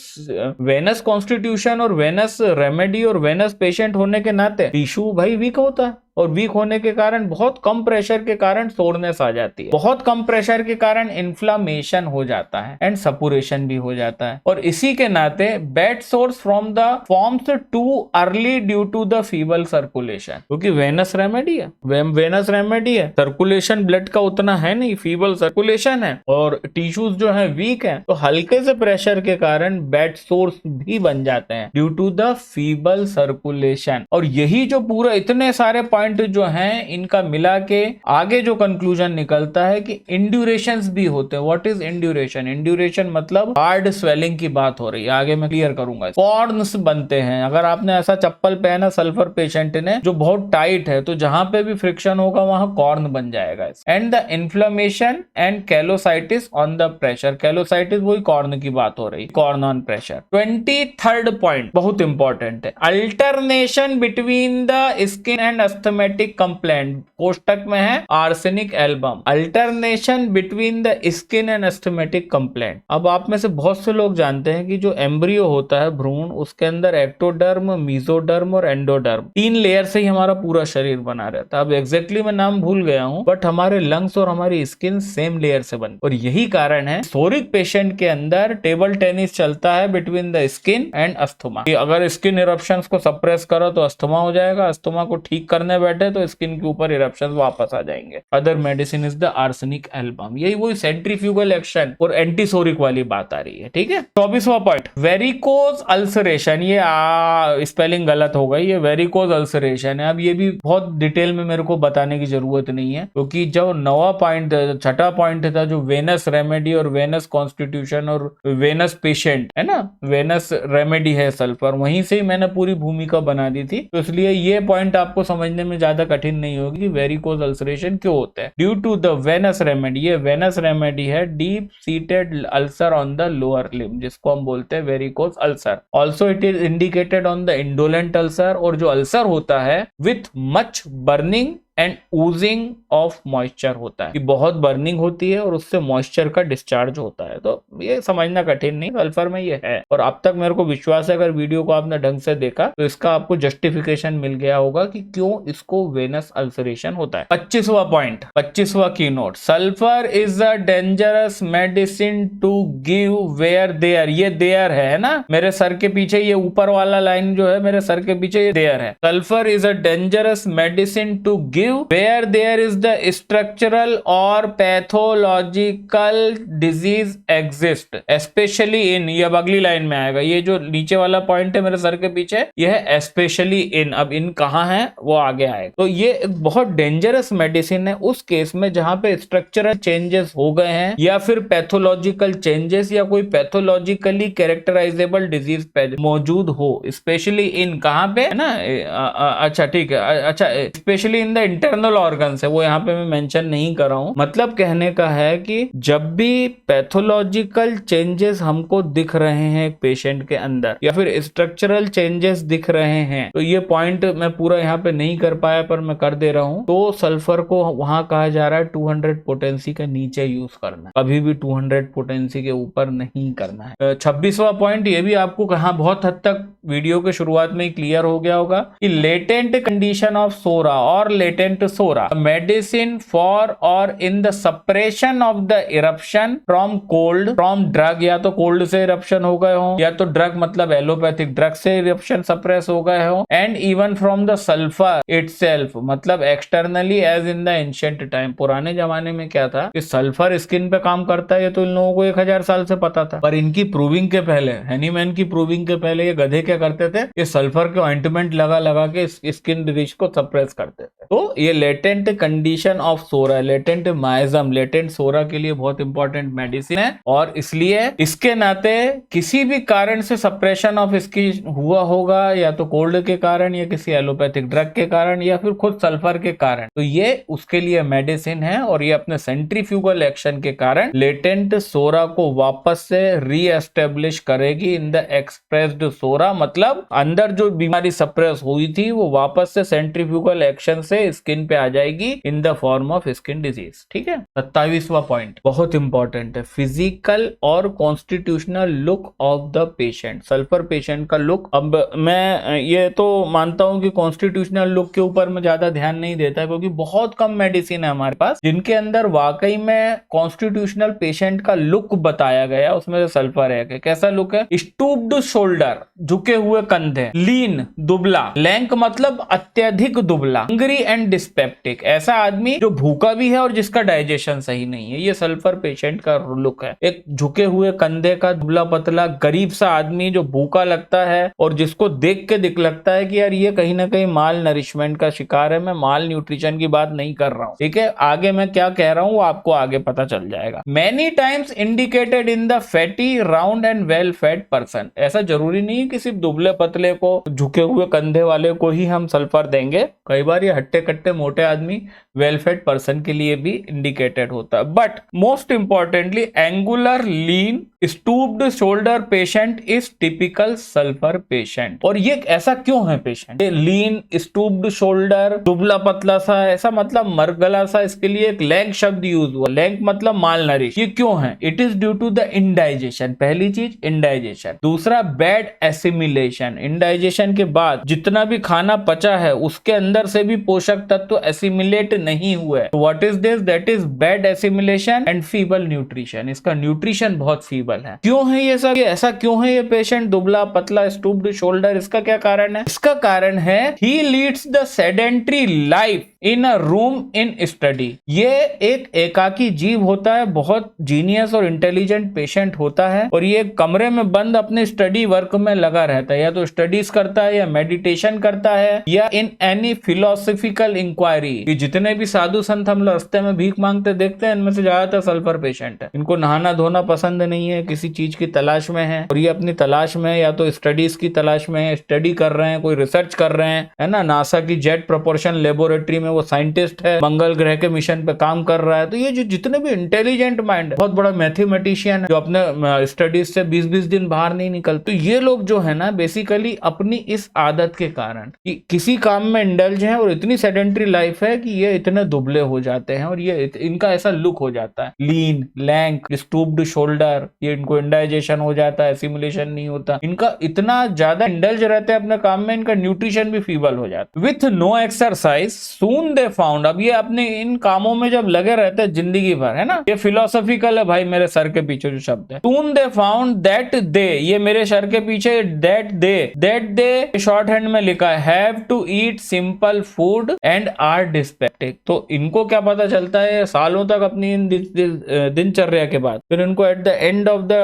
वेनस कॉन्स्टिट्यूशन और वेनस रेमेडी और वेनस पेशेंट होने के नाते टिश्यू भाई वीक होता है। और वीक होने के कारण बहुत कम प्रेशर के कारण सोरनेस आ जाती है, बहुत कम प्रेशर के कारण इन्फ्लामेशन हो जाता है एंड सपुरेशन भी हो जाता है। और इसी के नाते bed sores from the forms too early due to the feeble circulation, क्योंकि वेनस रेमेडी है, वेनस रेमेडी है, सर्कुलेशन ब्लड का उतना है नहीं, फीबल सर्कुलेशन है और टिश्यूज जो है वीक है, तो हल्के से प्रेशर के कारण बैड सोर्स भी बन जाते हैं due to the feeble circulation. और यही जो पूरा इतने सारे पॉइंट जो हैं इनका मिला के आगे जो कंक्लूजन निकलता है कि इंड्यूरेशंस भी होते हैं। What is induration? इंड्यूरेशन मतलब हार्ड स्वेलिंग की बात हो रही है, आगे मैं क्लियर करूंगा। कॉर्न्स बनते हैं, अगर आपने ऐसा चप्पल पहना सल्फर पेशेंट ने जो बहुत टाइट है, तो जहां पे भी फ्रिक्शन होगा वहां कॉर्न बन जाएगा। And the inflammation and callosities on the pressure, callosities वही कॉर्न की बात हो रही, corn on pressure. 23rd point बहुत इंपॉर्टेंट है, alternation between the skin and asthmatic complaint. कोष्टक में है arsenic album, alternation between the skin and asthmatic complaint. अब आप में से बहुत से लोग जानते हैं कि जो एम्ब्रियो होता है भ्रूण, उसके अंदर एक्टोडर्म, मीजोडर्म और एंडोडर्म, 3 लेयर से ही हमारा पूरा शरीर बना रहता है। अब एग्जैक्टली मैं नाम भूल गया हूं, बट हमारे लंग्स और हमारी स्किन सेम लेयर से बन, और यही कारण है सोरिक पेशेंट के अंदर टेबल टेनिस चलता है between the skin and asthma. अगर स्किन इरप्शंस को सप्रेस करो तो अस्थमा हो जाएगा, अस्थमा को ठीक करने बैठे तो स्किन के ऊपर इरप्शन वापस आ जाएंगे। Other medicine is the arsenic album. यही वही सेंट्रीफ्यूगल एक्शन और एंटीसोरिक वाली बात आ रही है, ठीक है। 24वां पॉइंट, वेरिकोज अल्सरेशन। ये स्पेलिंग गलत हो गई, ये वेरिकोज अल्सरेशन है। अब ये भी बहुत डिटेल में मेरे को बताने की जरूरत नहीं है, क्योंकि जो 9वां पॉइंट, 6ठा पॉइंट था जो वेनस रेमेडी और वेनस कॉन्स्टिट्यूशन और वेनस पेशेंट है ना, वेनस रेमेडी है सल्फर, वहीं से ही मैंने पूरी भूमिका बना दी थी। तो इसलिए ये पॉइंट आपको समझने में ज्यादा कठिन नहीं होगी, वेरिकोज अल्सरेशन क्यों होता है। Due to the venous remedy, ये वेनस रेमेडी है, deep seated ulcer on the lower limb, जिसको हम बोलते हैं varicose ulcer. Also it is indicated on the indolent ulcer, और जो अल्सर होता है with much burning and oozing of moisture होता है, कि बहुत बर्निंग होती है और उससे मॉइस्चर का डिस्चार्ज होता है। तो ये समझना कठिन नहीं, सल्फर में ये है। और अब तक मेरे को विश्वास है अगर वीडियो को आपने ढंग से देखा तो इसका आपको जस्टिफिकेशन मिल गया होगा कि क्यों इसको वेनस अल्सरेशन होता है। 25वां पॉइंट, 25वां key note, sulphur is a dangerous medicine to give where there. ये देयर है ना मेरे सर के पीछे, ये ऊपर वाला लाइन जो है मेरे सर के पीछे ये देयर है। Sulphur is a dangerous medicine to give where there is the structural or pathological disease exist especially in, ये अब अगली लाइन में आएगा, ये जो नीचे वाला पॉइंट है मेरे सर के पीछे ये है especially in। अब इन कहाँ है वो आगे आएगा। तो ये एक बहुत डेंजरस मेडिसिन है उस केस में जहां पे स्ट्रक्चरल चेंजेस हो गए हैं या फिर पैथोलॉजिकल चेंजेस या कोई पैथोलॉजिकली कैरेक्टराइजेबल डिजीज मौजूद हो। स्पेशली इन कहाँ पे है ना, अच्छा ठीक है, अच्छा specially in the internal organs है, वो यहाँ पे मैं मेंशन नहीं कर रहा हूँ। मतलब कहने का है कि जब भी पैथोलॉजिकल चेंजेस हमको दिख रहे हैं पेशेंट के अंदर या फिर स्ट्रक्चरल चेंजेस दिख रहे हैं, तो ये पॉइंट मैं पूरा यहाँ पे नहीं कर पाया पर मैं कर दे रहा हूँ। तो सल्फर को वहां कहा जा रहा है 200 पोटेंसी के नीचे यूज करना, कभी भी 200 पोटेंसी के ऊपर नहीं करना है। 26वां पॉइंट, ये भी आपको कहाँ बहुत हद तक वीडियो के शुरुआत में ही क्लियर हो गया होगा कि लेटेंट कंडीशन ऑफ सोरा और लेटेंट सोरा मेडिसिन फॉर और in the suppression of the eruption from cold from drug, या तो कोल्ड से इरप्शन हो गए हो या तो ड्रग मतलब एलोपैथिक ड्रग से इरप्शन सप्रेस हो गए हो, and even from the sulphur itself, मतलब externally as in the ancient time. पुराने जमाने में क्या था कि सल्फर स्किन पे काम करता है, ये तो इन लोगों को 1000 साल से पता था, पर इनकी प्रूविंग के पहले, हैनीमैन की प्रूविंग के पहले ये गधे क्या करते थे, ये सल्फर के ऑइंटमेंट लगा लगा के स्किन डिजीज को सप्रेस करते थे। तो ये latent condition of psora, latent miasm, latent psora के लिए बहुत इंपॉर्टेंट मेडिसिन है, और इसलिए इसके नाते किसी भी कारण से सप्रेशन ऑफ इसकी हुआ होगा, या तो कोल्ड के कारण या किसी एलोपैथिक ड्रग के कारण या फिर खुद सल्फर के कारण, तो ये उसके लिए मेडिसिन है। और ये अपने सेंट्रीफ्यूगल एक्शन के कारण लेटेंट सोरा को वापस से रीएस्टेब्लिश करेगी इन द एक्सप्रेस्ड सोरा, मतलब अंदर जो बीमारी सप्रेस हुई थी वो वापस से सेंट्रीफ्यूगल एक्शन से स्किन पे आ जाएगी इन the form of skin disease. ठीक है। 27वां पॉइंट बहुत इंपॉर्टेंट है, फिजिकल और constitutional look of the patient. Sulphur patient का लुक, अब मैं ये तो मानता हूं कि कॉन्स्टिट्यूशनल लुक के ऊपर मैं ज्यादा ध्यान नहीं देता क्योंकि बहुत कम मेडिसिन है हमारे पास जिनके अंदर वाकई में कॉन्स्टिट्यूशनल पेशेंट का लुक बताया गया, उसमें से सल्फर है। कैसा लुक है? स्टूप्ड शोल्डर, झुके हुए कंधे, लीन दुबला, लैंक मतलब अत्यधिक दुबला, हंग्री एंड डिस्पेप्टिक, ऐसा आदमी जो भूखा भी है और जिसका डाइजेशन सही नहीं है, ये सल्फर पेशेंट का लुक है। एक झुके हुए कंधे का दुबला पतला गरीब सा आदमी जो भूखा लगता है और जिसको देख के दिख लगता है कि यार ये कहीं ना कहीं माल नरिशमेंट का शिकार है। मैं माल न्यूट्रिशन की बात नहीं कर रहा हूं, ठीक है। आगे मैं क्या कह रहा हूं वो आपको आगे पता चल जाएगा। Many times indicated in the fatty round and well fade person, ऐसा जरूरी नहीं है कि सिर्फ दुबले पतले को, झुके हुए कंधे वाले को ही हम सल्फर देंगे। कई बार ये हट्टे कट्टे मोटे आदमी वेल फेड पर्सन के लिए भी इंडिकेटेड होता है। But most importantly angular lean stooped shoulder patient is typical sulphur patient. और ये ऐसा क्यों है पेशेंट? लीन स्टूप्ड शोल्डर, दुबला पतला सा, ऐसा मतलब मरगला सा, इसके लिए एक लैंक शब्द यूज हुआ। लैंक मतलब माल नरिश। ये क्यों है? It is due to the indigestion. पहली चीज इंडाइजेशन, दूसरा बैड एसिमिलेशन। इंडाइजेशन के बाद जितना भी खाना पचा है उसके अंदर से भी पोषक तत्व एसिमिलेट नहीं हुए। What is this? That is bad assimilation and feeble nutrition. इसका न्यूट्रिशन बहुत फीबल है। क्यों है ये सब? ऐसा क्यों है ये पेशेंट दुबला पतला स्टूप्ड शोल्डर? इसका क्या कारण है? इसका कारण है he leads the sedentary life in a room in study. ये एक एकाकी जीव होता है, बहुत जीनियस और इंटेलिजेंट पेशेंट होता है और ये कमरे में बंद अपने स्टडी वर्क में लगा रहता है, या तो स्टडीज करता है या मेडिटेशन करता है या इन एनी फिलोसॉफिकल इंक्वायरी। ये जितने भी साधु संत हम रास्ते में भीख मांगते देखते हैं इनमें से ज्यादातर सल्फर पेशेंट है। इनको नहाना धोना पसंद नहीं है, किसी चीज की तलाश में है और ये अपनी तलाश में या तो स्टडीज की तलाश में है, स्टडी कर रहे हैं, कोई रिसर्च कर रहे हैं, है ना। नासा की जेट प्रोपोर्शन लेबोरेटरी में वो साइंटिस्ट है, मंगल ग्रह के मिशन पे काम कर रहा है। तो ये जो जितने भी इंटेलिजेंट माइंड है, बहुत बड़ा मैथमेटिशियन है जो अपने स्टडीज से 20-20 दिन बाहर नहीं निकलते, तो ये लोग जो है ना बेसिकली अपनी इस आदत के कारण कि किसी काम में इंडल्ज है और इतनी सेडेंट्री लाइफ है कि ये इतने दुबले हो जाते हैं और ये इनका ऐसा लुक हो जाता है, लीन, लैंक, स्टूप्ड शोल्डर। ये इनको इंडाइजेशन हो जाता है, एसिमिलेशन नहीं होता, इनका इतना ज्यादा इंडल्ज रहते हैं अपने काम में, इनका न्यूट्रिशन भी फीबल हो जाता है। With no exercise soon they found. अब ये अपने इन कामों में जब लगे रहते हैं जिंदगी भर, है ना, ये फिलोसॉफिकल है भाई, मेरे सर के पीछे जो शब्द है। सून दे फाउंड दैट दे, ये मेरे सर के पीछे दैट दे शॉर्ट हैंड में लिखा है, have to eat simple food and are dyspeptic. तो इनको क्या पता चलता है सालों तक अपनी इन दिनचर्या के बाद, फिर इनको at the end of the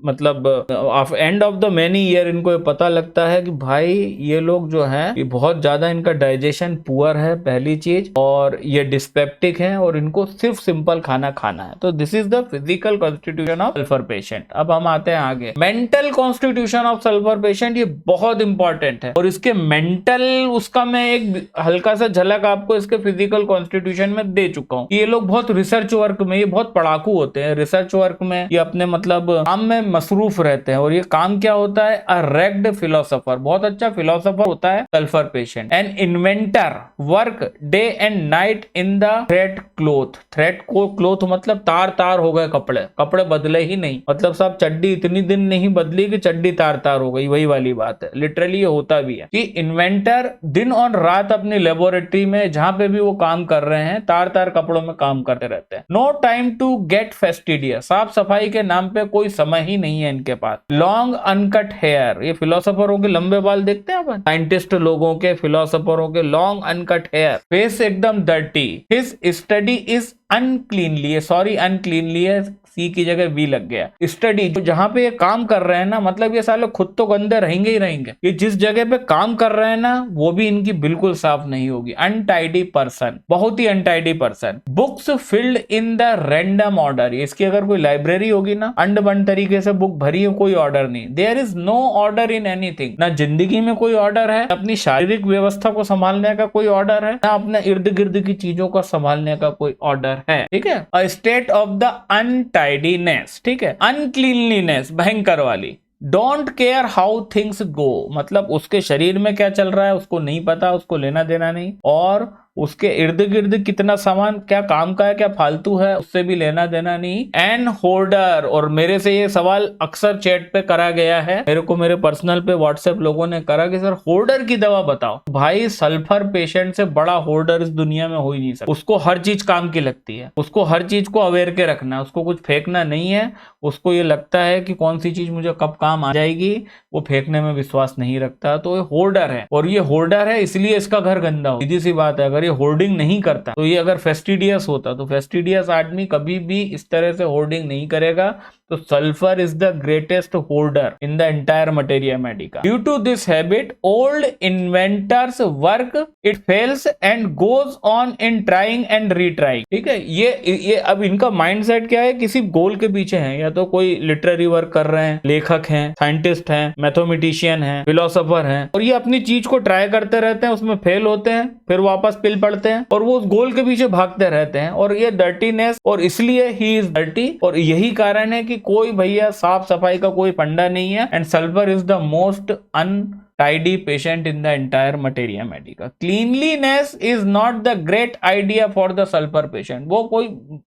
मतलब end of the many year इनको पता लगता है कि भाई ये लोग जो है ये बहुत ज्यादा इनका डाइजेशन पुअर है पहली चीज, और ये डिस्पेप्टिक है और इनको सिर्फ सिंपल खाना खाना है। तो this is the physical constitution of sulphur patient. अब हम आते हैं आगे, mental constitution of sulphur patient. ये बहुत इंपॉर्टेंट है और इसके मेंटल उसका मैं एक हल्का सा झलक आपको इसके फिजिकल कॉन्स्टिट्यूशन में दे चुका हूँ। ये लोग बहुत रिसर्च वर्क में, ये बहुत पढ़ाकू होते हैं रिसर्च वर्क में, ये अपने मतलब काम में मसरूफ रहते हैं। और ये काम क्या होता है? अ रेग्ड फिलोसोफर, बहुत अच्छा फिलोसोफर होता है sulphur patient. N inventor, work day and night in the thread cloth. Thread को क्लोथ मतलब तार तार हो गए कपड़े, कपड़े बदले ही नहीं, मतलब साहब चड्डी इतनी दिन नहीं बदली कि चड्डी तार तार हो गई, वही वाली बात है। लिटरली ये होता भी है कि इन्वेंटर दिन और रात अपनी लेबोरेटरी में जहां पे भी वो काम कर रहे हैं तार तार कपड़ों में काम करते रहते हैं। नो टाइम टू गेट फेस्टिडियस, साफ सफाई के नाम पे कोई समय ही नहीं है इनके पास। लॉन्ग अनकट हेयर, ये फिलोसोफरों के लंबे बाल देखते हैं अपन, साइंटिस्ट लोगों के, फिलोसोफरों के लॉन्ग अनकट हेयर। फेस एकदम dirty. His study is uncleanly, sorry uncleanly है, सी की जगह वी लग गया। स्टडी, जहां पे ये काम कर रहे हैं ना, मतलब ये साले खुद तो गंदे रहेंगे ही रहेंगे, ये जिस जगह पे काम कर रहे हैं ना वो भी इनकी बिल्कुल साफ नहीं होगी। अनटाइडी पर्सन, बहुत ही untidy person. Books filled in the random order, इसकी अगर कोई लाइब्रेरी होगी ना, अंड बंड तरीके से बुक भरी है, कोई ऑर्डर नहीं। There is no order in anything, ना जिंदगी में कोई ऑर्डर है, अपनी शारीरिक व्यवस्था को संभालने का कोई ऑर्डर है, ना अपने इर्द गिर्द की चीजों को संभालने का कोई ऑर्डर है। ठीक है। अ स्टेट ऑफ द अनटाइडीनेस, ठीक है, अनक्लीनलीनेस भयंकर वाली, don't care how things go, मतलब उसके शरीर में क्या चल रहा है उसको नहीं पता, उसको लेना देना नहीं, और उसके इर्द गिर्द कितना सामान क्या काम का है क्या फालतू है उससे भी लेना देना नहीं। एन होर्डर, और मेरे से ये सवाल अक्सर चैट पे करा गया है, मेरे को मेरे पर्सनल पे व्हाट्सएप लोगों ने करा कि सर होर्डर की दवा बताओ। भाई सल्फर पेशेंट से बड़ा होर्डर इस दुनिया में हो ही नहीं सकता। उसको हर चीज काम की लगती है, उसको हर चीज को अवेयर के रखना है, उसको कुछ फेंकना नहीं है। उसको ये लगता है कि कौन सी चीज मुझे कब काम आ जाएगी, वो फेंकने में विश्वास नहीं रखता। तो ये होर्डर है, और ये होर्डर है इसलिए इसका घर गंदा हो। सीधी सी बात है, अगर ये होर्डिंग नहीं करता तो ये अगर फेस्टिडियस होता तो फेस्टिडियस आदमी कभी भी इस तरह से होर्डिंग नहीं करेगा। तो sulphur is the greatest hoarder in the entire materia medica. Due to this habit old inventors work it fails and goes on in trying and retrying. ठीक है, ये अब इनका माइंडसेट क्या है, किसी गोल के पीछे है, या तो कोई लिटरेरी वर्क कर रहे हैं, लेखक हैं, साइंटिस्ट हैं, मैथमेटिशियन हैं, फिलोसोफर हैं, और ये अपनी चीज को ट्राई करते रहते हैं, उसमें फेल होते हैं, फिर वापस पिल पड़ते हैं, और वो उस गोल के पीछे भागते रहते हैं, और ये डर्टीनेस, और इसलिए ही इज डर्टी। और यही कारण है कि कोई भैया साफ सफाई का कोई फंडा नहीं है। And sulphur is the most untidy patient in the entire materia medica. Cleanliness is not the great idea for the sulfur patient. वो कोई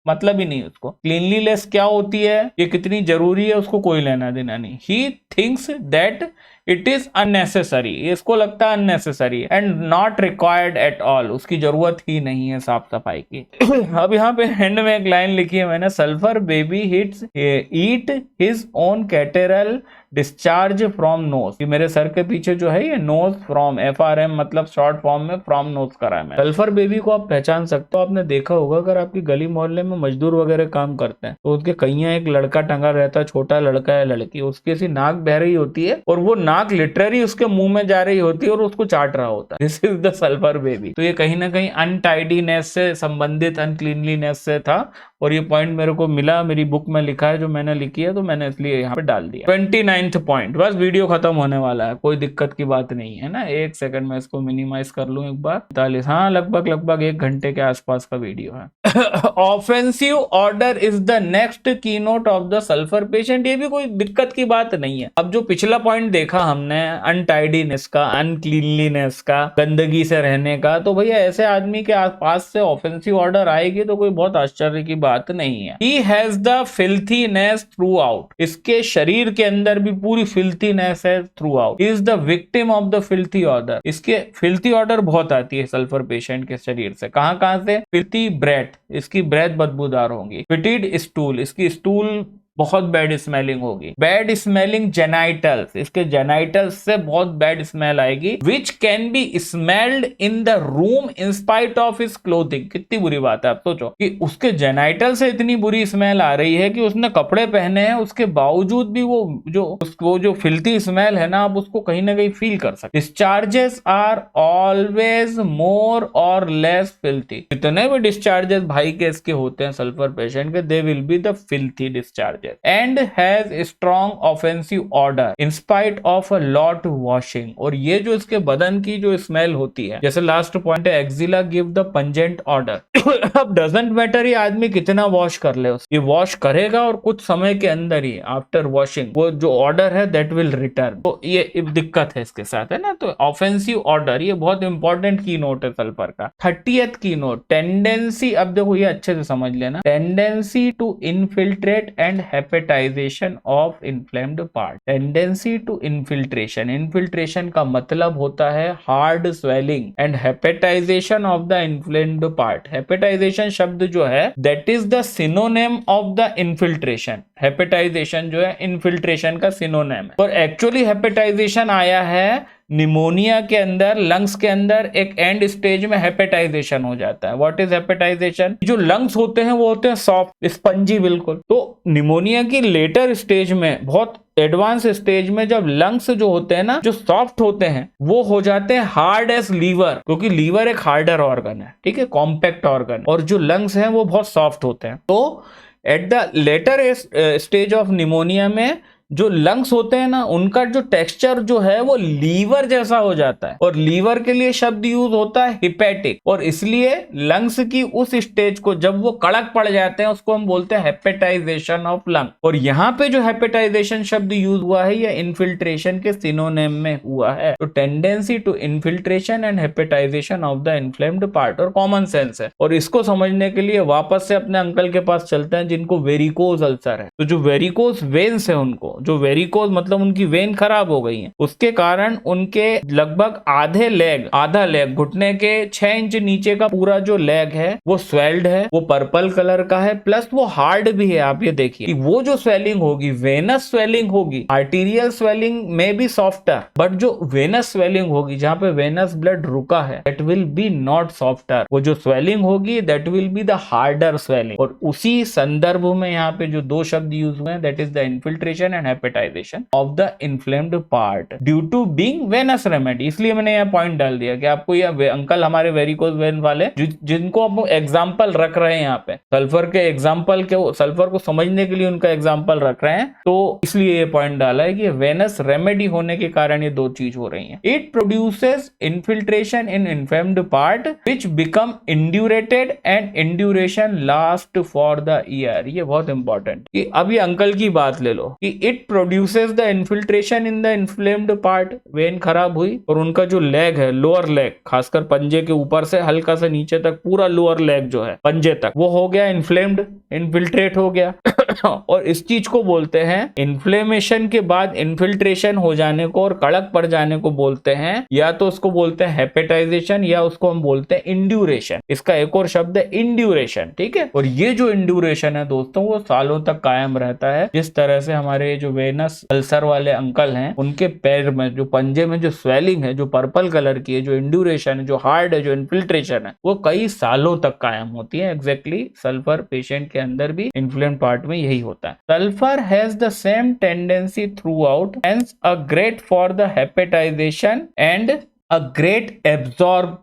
मतलब ही नहीं उसको। क्लीनलीनेस क्या होती है, ये कितनी जरूरी है, उसको कोई लेना देना नहीं। He thinks that it is unnecessary, इसको लगता है unnecessary and not required at all, उसकी जरूरत ही नहीं है साफ सफाई की। अब यहाँ पे एंड में एक लाइन लिखी है मैंने, sulphur baby hits eat his own catarrhal discharge from nose. ये मेरे सर के पीछे जो है ये नोज फ्रॉम, FRM मतलब शॉर्ट फॉर्म में फ्रॉम नोज करा है। सल्फर बेबी को आप पहचान सकते हो, आपने देखा होगा अगर आपकी गली मोहल्ले में मजदूर वगैरह काम करते हैं तो उसके कहीं एक लड़का टंगा रहता है, छोटा लड़का या लड़की, उसकी सी नाक बह रही होती है और वो नाक लिटरली उसके मुंह में जा रही होती है और उसको चाट रहा होता है। This is the sulphur baby. तो ये कहीं ना कहीं अनटाइडीनेस से संबंधित, अनक्लीनलीनेस से था, और ये पॉइंट मेरे को मिला, मेरी बुक में लिखा है जो मैंने लिखी है, तो मैंने इसलिए यहाँ पे डाल दिया। 29th पॉइंट, बस वीडियो खत्म होने वाला है, कोई दिक्कत की बात नहीं है ना। एक सेकंड में इसको मिनिमाइज कर लूं एक बार। 45, हाँ लगभग 1 घंटे के आसपास का वीडियो है। Offensive odour is the next key note of the sulphur patient. ये भी कोई दिक्कत की बात नहीं है। अब जो पिछला पॉइंट देखा हमने अनटाइडीनेस का, अनक्लीनलीनेस का, गंदगी से रहने का, तो भैया ऐसे आदमी के आसपास से ऑफेंसिव ऑर्डर आएगी तो कोई बहुत आश्चर्य की बात नहीं है। He has the filthiness throughout, इसके शरीर के अंदर भी पूरी filthiness है throughout. He is the victim of the filthy odor, इसके filthy odor बहुत आती है सल्फर पेशेंट के शरीर से। कहां से? filthy breath, इसकी ब्रेथ बदबूदार होगी। fetid stool, इसकी स्टूल बहुत बैड स्मेलिंग होगी। बैड स्मेलिंग जेनाइटल्स, इसके जेनाइटल्स से बहुत बैड स्मेल आएगी। Which can be smelled in the room in spite of his clothing. कितनी बुरी बात है, आप सोचो कि उसके जेनाइटल से इतनी बुरी स्मेल आ रही है कि उसने कपड़े पहने हैं, उसके बावजूद भी वो जो फिल्थी स्मेल है ना, आप उसको कहीं ना कहीं फील कर सकते। डिस्चार्जेस आर ऑलवेज मोर और लेस फिल्थी। जितने भी डिस्चार्जेस भाई के इसके होते हैं सल्फर पेशेंट के, they will be the filthy discharge and has a strong offensive odor in spite of a lot washing। और ये जो इसके बदन की जो स्मेल होती है, जैसे लास्ट पॉइंट है axilla give the pungent order. अब डजंट मैटर ये आदमी कितना वॉश कर ले, ये वॉश करेगा और कुछ समय के अंदर ही आफ्टर वॉशिंग वो जो ऑर्डर है दैट विल रिटर्न। तो ये दिक्कत है इसके साथ, है ना। तो ऑफेंसिव ऑर्डर ये बहुत इंपॉर्टेंट की नोट है सल्फर का। 30th की नोट, टेंडेंसी, अब देखो ये अच्छे से समझ लेना, tendency to infiltrate and hepatization of inflamed part. Tendency to infiltration, infiltration का मतलब होता है hard swelling, and hepatization of the inflamed part. Hepatization शब्द जो है that is the synonym of the infiltration. Hepatization जो है इन्फिल्ट्रेशन का सिनोनिम है। और एक्चुअली हेपेटाइजेशन आया है निमोनिया के अंदर, लंग्स के अंदर एक एंड स्टेज में हेपेटाइजेशन हो जाता है। What is hepatization? जो लंग्स होते हैं वो होते हैं सॉफ्ट, स्पंजी बिल्कुल। तो निमोनिया की लेटर स्टेज में, बहुत एडवांस स्टेज में, जब लंग्स जो होते हैं ना, जो सॉफ्ट होते हैं, वो हो जाते हैं हार्ड एज लीवर, क्योंकि लीवर एक हार्डर ऑर्गन है, ठीक है, कॉम्पैक्ट ऑर्गन, और जो लंग्स हैं वो बहुत सॉफ्ट होते हैं। तो at the later stage of pneumonia में जो लंग्स होते हैं ना, उनका जो टेक्सचर जो है वो लीवर जैसा हो जाता है, और लीवर के लिए शब्द यूज होता है हिपैटिक, और इसलिए लंग्स की उस स्टेज को जब वो कड़क पड़ जाते हैं उसको हम बोलते हैं हेपेटाइजेशन ऑफ लंग। और यहाँ पे जो हेपेटाइजेशन शब्द यूज हुआ है ये इन्फिल्ट्रेशन के सिनोनिम में हुआ है। तो tendency to infiltration and hepatization of the inflamed part, और कॉमन सेंस है। और इसको समझने के लिए वापस से अपने अंकल के पास चलते हैं जिनको वेरिकोज अल्सर है। तो जो वेरिकोज वेन्स है, उनको जो वेरिकोज मतलब उनकी वेन खराब हो गई है, उसके कारण उनके लगभग आधा लेग घुटने के 6 इंच नीचे का पूरा जो लेग है वो स्वेल्ड है, वो पर्पल कलर का है, प्लस वो हार्ड भी है। आप ये देखिए वो जो स्वेलिंग होगी वेनस स्वेलिंग होगी, आर्टीरियल स्वेलिंग में भी सॉफ्टर, बट जो वेनस स्वेलिंग होगी जहां पे वेनस ब्लड रुका है that will be not softer, वो जो स्वेलिंग होगी that will be the harder swelling. और उसी संदर्भ में यहाँ पे जो 2 शब्द यूज हुए हैं that is the infiltration and hepatization of the inflamed part due to being venous remedy. इसलिए मैंने यह पॉइंट डाल दिया कि आपको यह अंकल हमारे वेरिकोज वेन वाले जिनको हम एग्जाम्पल रख रहे हैं यहाँ पे सल्फर के एग्जाम्पल के, सल्फर को समझने के लिए उनका एग्जाम्पल रख रहे हैं, तो इसलिए ये पॉइंट डाला है कि वेनस रेमेडी होने के कारण ये 2 चीज हो रही है। It produces infiltration in inflamed part which become indurated and induration last for the year. ये बहुत इंपॉर्टेंट कि अब ये अंकल की बात ले लो कि it produces the infiltration in the inflamed part, when खराब हुई और उनका जो लेग है, लोअर लेग, खासकर पंजे के ऊपर से हल्का सा नीचे तक पूरा लोअर लेग जो है पंजे तक, वो हो गया इन्फ्लेम्ड, इन्फिल्ट्रेट हो गया। और इस चीज को बोलते हैं इन्फ्लेमेशन के बाद इन्फिल्ट्रेशन हो जाने को और कड़क पड़ जाने को बोलते हैं, या तो उसको बोलते हैं हेपेटाइजेशन या उसको हम बोलते हैं इंड्यूरेशन। इसका एक और शब्द है इंड्यूरेशन, ठीक है। और ये जो इंड्यूरेशन है दोस्तों वो सालों तक कायम रहता है। जिस तरह से हमारे जो वेनस अल्सर वाले अंकल हैं उनके पैर में जो पंजे में जो स्वेलिंग है, जो पर्पल कलर की है, जो इंड्यूरेशन है, जो हार्ड है, जो इन्फिल्ट्रेशन है, वो कई सालों तक कायम होती है। एग्जैक्टली सल्फर पेशेंट के अंदर भी इन्फ्लेम्ड पार्ट में यही होता है। Sulphur has the same tendency through out, hence a great for the hepatization and a great absorbent.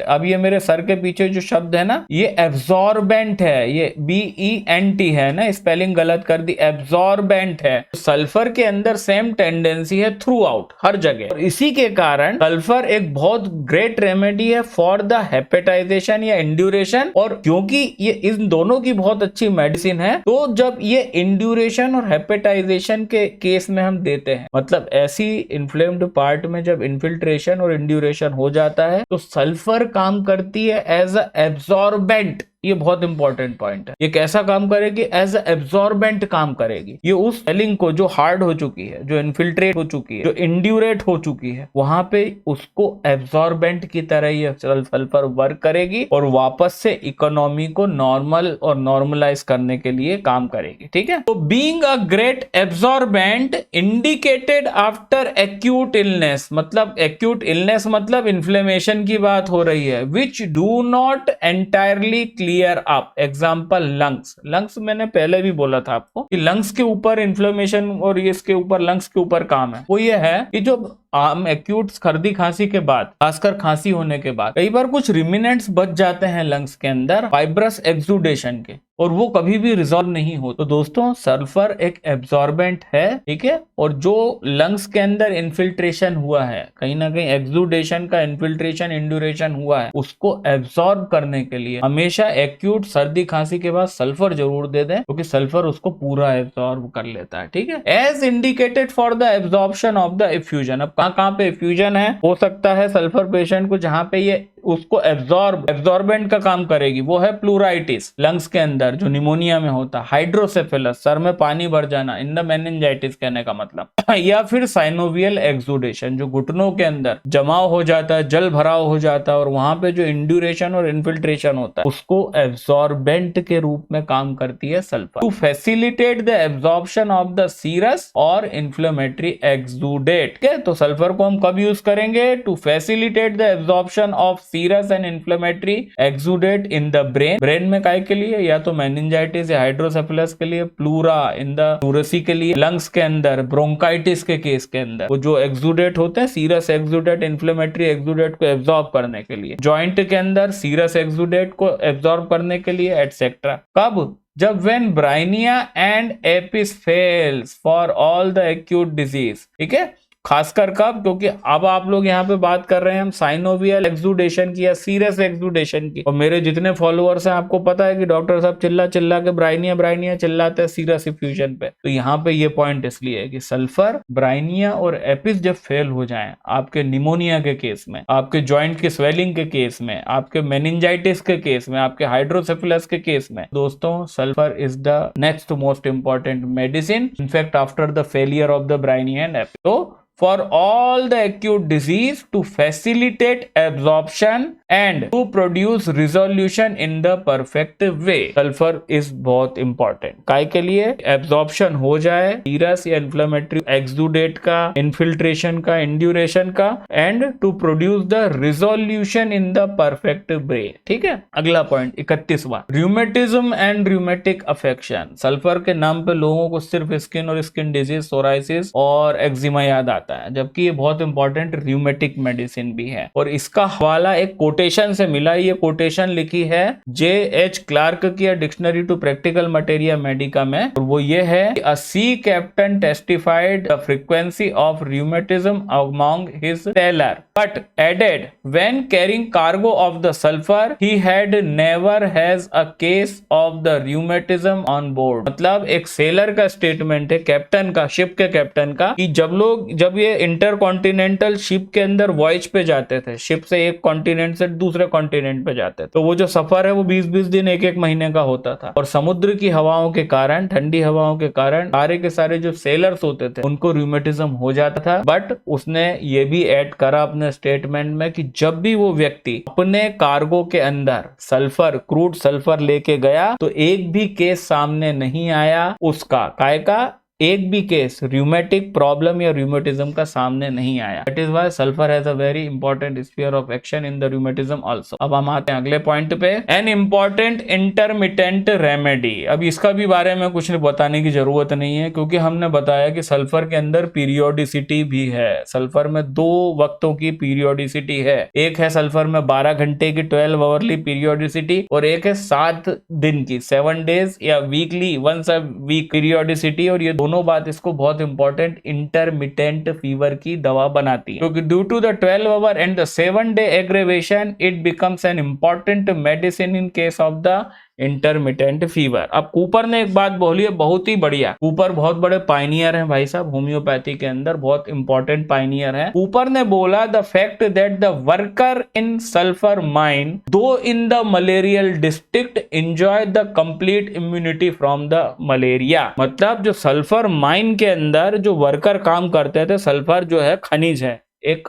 अब ये मेरे सर के पीछे जो शब्द है ना, ये एब्जॉर्बेंट है, ये BENT है ना, स्पेलिंग गलत कर दी, एब्जॉर्बेंट है। सल्फर के अंदर सेम टेंडेंसी है थ्रू आउट, हर जगह, और इसी के कारण सल्फर एक बहुत ग्रेट रेमेडी है फॉर द हेपेटाइजेशन या इंड्यूरेशन। और क्योंकि ये इन दोनों की बहुत अच्छी मेडिसिन है, तो जब ये इंड्यूरेशन और हेपेटाइजेशन के केस में हम देते हैं, मतलब ऐसी इन्फ्लेम्ड पार्ट में जब इन्फिल्ट्रेशन और इंड्यूरेशन हो जाता है तो सल्फर काम करती है एज अ एब्जॉर्बेंट। ये बहुत इंपॉर्टेंट पॉइंट है। ये कैसा काम करेगी? एज अ एब्जॉर्बेंट काम करेगी। ये उस स्वेलिंग को जो हार्ड हो चुकी है, जो इन्फिल्ट्रेट हो चुकी है, जो इंड्यूरेट हो चुकी है, वहां पे उसको एब्जॉर्बेंट की तरह ये सल्फर वर्क करेगी और वापस से इकोनॉमी को नॉर्मल और नॉर्मलाइज करने के लिए काम करेगी, ठीक है। तो being a great absorbent indicated after acute illness, मतलब एक्यूट इलनेस मतलब इन्फ्लेमेशन की बात हो रही है, which do not entirely clear up. Example lungs मैंने पहले भी बोला था आपको कि लंग्स के ऊपर इन्फ्लेमेशन और इसके ऊपर लंग्स के ऊपर काम है। वो ये है कि जो आम एक्यूट सर्दी खांसी के बाद, खासकर खांसी होने के बाद, कई बार कुछ रिमिनेंट्स बच जाते हैं लंग्स के अंदर फाइब्रस एक्सुडेशन के, और वो कभी भी रिजॉल्व नहीं हो। तो दोस्तों सल्फर एक एब्जॉर्बेंट है, ठीक है। और जो लंग्स के अंदर इन्फिल्ट्रेशन हुआ है, कहीं ना कहीं एक्सुडेशन का इन्फिल्ट्रेशन इंड्यूरेशन हुआ है, उसको एब्जॉर्ब करने के लिए हमेशा एक्यूट सर्दी खांसी के बाद सल्फर जरूर दे दें, क्योंकि सल्फर उसको पूरा एब्जॉर्ब कर लेता है, ठीक है। As indicated for the absorption of the effusion. अब कहां पे इफ्यूजन है, हो सकता है सल्फर पेशेंट को जहां पे ये उसको एब्जॉर्बेंट का काम करेगी, वो है प्लूराइटिस, लंग्स के अंदर जो निमोनिया में होता है, हाइड्रोसेफेलस, सर में पानी भर जाना, इन द मेनिंजाइटिस कहने का मतलब, या फिर साइनोवियल एक्सुडेशन, जो घुटनों के अंदर जमाव हो जाता है, जल भराव हो जाता है, और वहां पे जो इंड्यूरेशन और इन्फिल्ट्रेशन होता है, उसको एब्जॉर्बेंट के रूप में काम करती है sulphur, to facilitate the absorption of the serous और इन्फ्लेमेटरी एक्सुडेट। तो सल्फर को हम कब यूज करेंगे? To facilitate the absorption of serous and inflammatory exudate in the brain में काय के लिए, या तो मेनिंजाइटिस या हाइड्रोसेफेलस के लिए, प्लूरा इन द प्लूरेसी के लिए, लंग्स के अंदर ब्रोंकाइटिस के केस के अंदर वो जो एक्सुडेट होते हैं, सीरस एक्सुडेट, इन्फ्लेमेटरी एक्सुडेट को एब्जॉर्ब करने के लिए, जॉइंट के अंदर सीरस एक्सुडेट को एब्जॉर्ब करने के लिए, एटसेट्रा। कब? जब when Bryonia and Apis fails for all the acute disease, ठीक है, खासकर कब, क्योंकि अब आप लोग यहाँ पे बात कर रहे हैं हम साइनोवियल एक्सुडेशन की या सीरियस एक्सुडेशन की, और मेरे जितने फॉलोअर्स हैं आपको पता है कि डॉक्टर साहब चिल्ला चिल्ला के ब्राइनिया ब्राइनिया चिल्लाते हैं सीरियस इफ्यूजन पे। तो यहाँ पे ये पॉइंट इसलिए है कि सल्फर, ब्राइनिया और एपिस जब फेल हो जाएं आपके निमोनिया के केस में, आपके ज्वाइंट के स्वेलिंग के केस में, आपके मेनिंजाइटिस के केस में, आपके हाइड्रोसेफिलस के केस में, दोस्तों sulphur is the next most important medicine in fact after the failure of the Bryonia and Apis. तो for all the acute disease to facilitate absorption and to produce resolution in the perfect way, sulfur is बहुत important। काय के लिए? absorption हो जाए serous या inflammatory exudate का, infiltration का, induration का, and to produce the resolution in the perfect way। ठीक है, अगला पॉइंट 31वां, rheumatism and rheumatic affection। Sulphur के नाम पे लोगों को सिर्फ स्किन और स्किन डिजीज, सोराइसिस और एक्जिमा याद आता है, जबकि ये बहुत इंपॉर्टेंट र्यूमेटिक मेडिसिन भी है। और इसका हवाला एक कोटेशन से मिला, ये कोटेशन लिखी है J.H. क्लार्क की dictionary to practical materia medica में, और वो ये है, a sea captain testified the frequency of rheumatism among his sailor but added when carrying cargo of the sulfur he had never has a case of the rheumatism on board। मतलब एक seller का statement है, captain का, ship के captain का, कि जब ये इंटरकॉन्टिनेंटल शिप के अंदर वॉयज पे जाते थे, शिप से एक कॉन्टिनेंट से दूसरे कॉन्टिनेंट पे जाते थे, तो वो जो सफर है वो 20-20 दिन, एक महीने का होता था, और समुद्र की हवाओं के कारण, ठंडी हवाओं के कारण सारे के सारे जो सेलर्स होते थे उनको रूमेटिज्म हो जाता था। बट उसने ये भी ऐड करा अपने स्टेटमेंट में कि जब भी वो व्यक्ति अपने कार्गो के अंदर सल्फर, क्रूड सल्फर लेके गया, तो एक भी केस सामने नहीं आया उसका, काय का, एक भी केस र्यूमेटिक प्रॉब्लम या र्यूमेटिज्म का सामने नहीं आया। That is why sulphur has a very important sphere of action in the rheumatism also. अब हम आते हैं अगले पॉइंट पे, एन इंपॉर्टेंट इंटरमिटेंट रेमेडी। अब इसका भी बारे में कुछ बताने की जरूरत नहीं है, क्योंकि हमने बताया कि सल्फर के अंदर पीरियोडिसिटी भी है। सल्फर में 2 वक्तों की पीरियोडिसिटी है, एक है सल्फर में 12 घंटे की 12 आवरली पीरियोडिसिटी, और एक है 7 दिन की 7 डेज या weekly once a week periodicity, और ये दोनों बात इसको बहुत इंपॉर्टेंट इंटरमिटेंट फीवर की दवा बनाती है, क्योंकि due to the 12 hour and the 7 day aggravation it becomes an important medicine in case of the intermittent fever. अब कूपर ने एक बात बोली है बहुत ही बढ़िया, कूपर बहुत बड़े पाइनियर हैं भाई साहब, होम्योपैथी के अंदर बहुत इंपॉर्टेंट पाइनियर हैं। कूपर ने बोला the fact that the worker in sulphur mine though in the malarial district enjoy the complete immunity from the malaria. मतलब जो सल्फर माइन के अंदर जो वर्कर काम करते थे, सल्फर जो है खनिज है, एक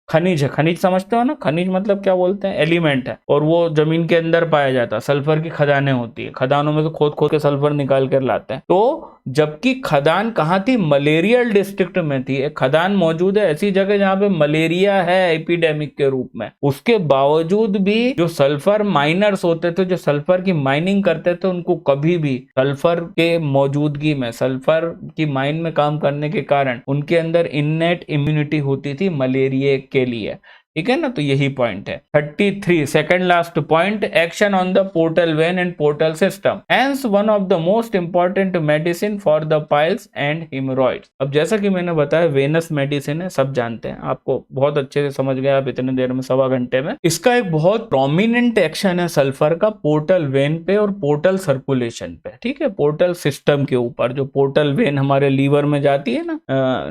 खनिज है, खनिज समझते हो ना, खनिज मतलब क्या बोलते हैं, एलिमेंट है, और वो जमीन के अंदर पाया जाता है। सल्फर की खदानें होती है, खदानों में से खोद खोद के सल्फर निकाल कर लाते हैं। तो जबकि खदान कहाँ थी, मलेरियल डिस्ट्रिक्ट में थी। एक खदान मौजूद है ऐसी जगह जहाँ पे मलेरिया है एपिडेमिक के रूप में, उसके बावजूद भी जो सल्फर माइनर्स होते थे, जो सल्फर की माइनिंग करते थे, उनको कभी भी सल्फर के मौजूदगी में, सल्फर की माइन में काम करने के कारण उनके अंदर इननेट इम्यूनिटी होती थी मलेरिया के लिए। ठीक है ना, तो यही पॉइंट है। 33 second last point, action on the portal vein and portal system, hence one of the most important medicine for the piles and haemorrhoids. अब जैसा कि मैंने बताया वेनस मेडिसिन है, सब जानते हैं, आपको बहुत अच्छे से समझ गए आप इतने देर में, 1.25 घंटे में। इसका एक बहुत प्रोमिनेंट एक्शन है सल्फर का पोर्टल वेन पे और पोर्टल सर्कुलेशन पे। ठीक है, पोर्टल सिस्टम के ऊपर, जो पोर्टल वेन हमारे लीवर में जाती है ना,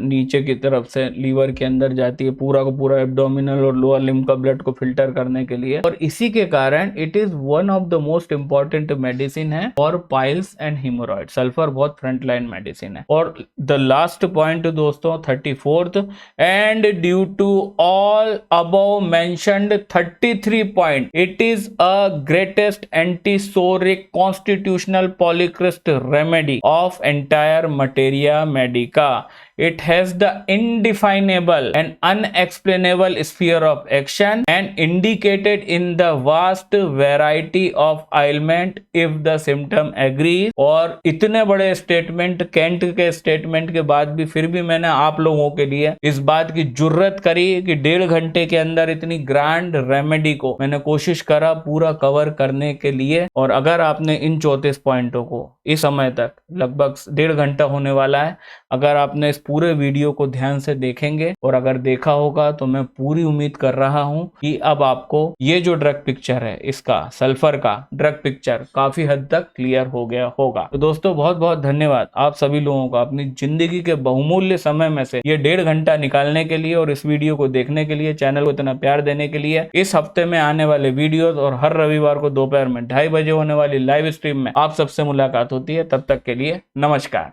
नीचे की तरफ से लीवर के अंदर जाती है, पूरा का पूरा एब्डोमिनल और लोअर लिम्ब का ब्लड को फिल्टर करने के लिए, और इसी के कारण it is one of the most important medicine है for piles and haemorrhoid. Sulphur बहुत फ्रंट लाइन मेडिसिन है। और द लास्ट पॉइंट दोस्तों 34th, and due to all above mentioned 33 point it is a greatest antipsoric constitutional polychrest remedy of entire materia medica. It has the indefinable and unexplainable sphere of action and indicated in the vast variety of ailment if the symptom agrees। और इतने बड़े statement, cantt के statement के बाद भी फिर भी मैंने आप लोगों के लिए इस बात की जुर्रत करी कि 1.5 घंटे के अंदर इतनी ग्रैंड रेमेडी को मैंने कोशिश करा पूरा कवर करने के लिए। और अगर आपने इन 34 पॉइंटों को इस समय तक, लगभग 1.5 घंटा होने वाला है, अगर आपने इस पूरे वीडियो को ध्यान से देखेंगे और अगर देखा होगा तो मैं पूरी उम्मीद कर रहा हूं कि अब आपको ये जो ड्रग पिक्चर है, इसका सल्फर का ड्रग पिक्चर काफी हद तक क्लियर हो गया होगा। तो दोस्तों बहुत बहुत धन्यवाद आप सभी लोगों का अपनी जिंदगी के बहुमूल्य समय में से ये 1.5 घंटा निकालने के लिए और इस वीडियो को देखने के लिए, चैनल को इतना प्यार देने के लिए। इस हफ्ते में आने वाले वीडियोस और हर रविवार को दोपहर में 2:30 बजे होने वाली लाइव स्ट्रीम में आप सबसे मुलाकात होती है। तब तक के लिए नमस्कार।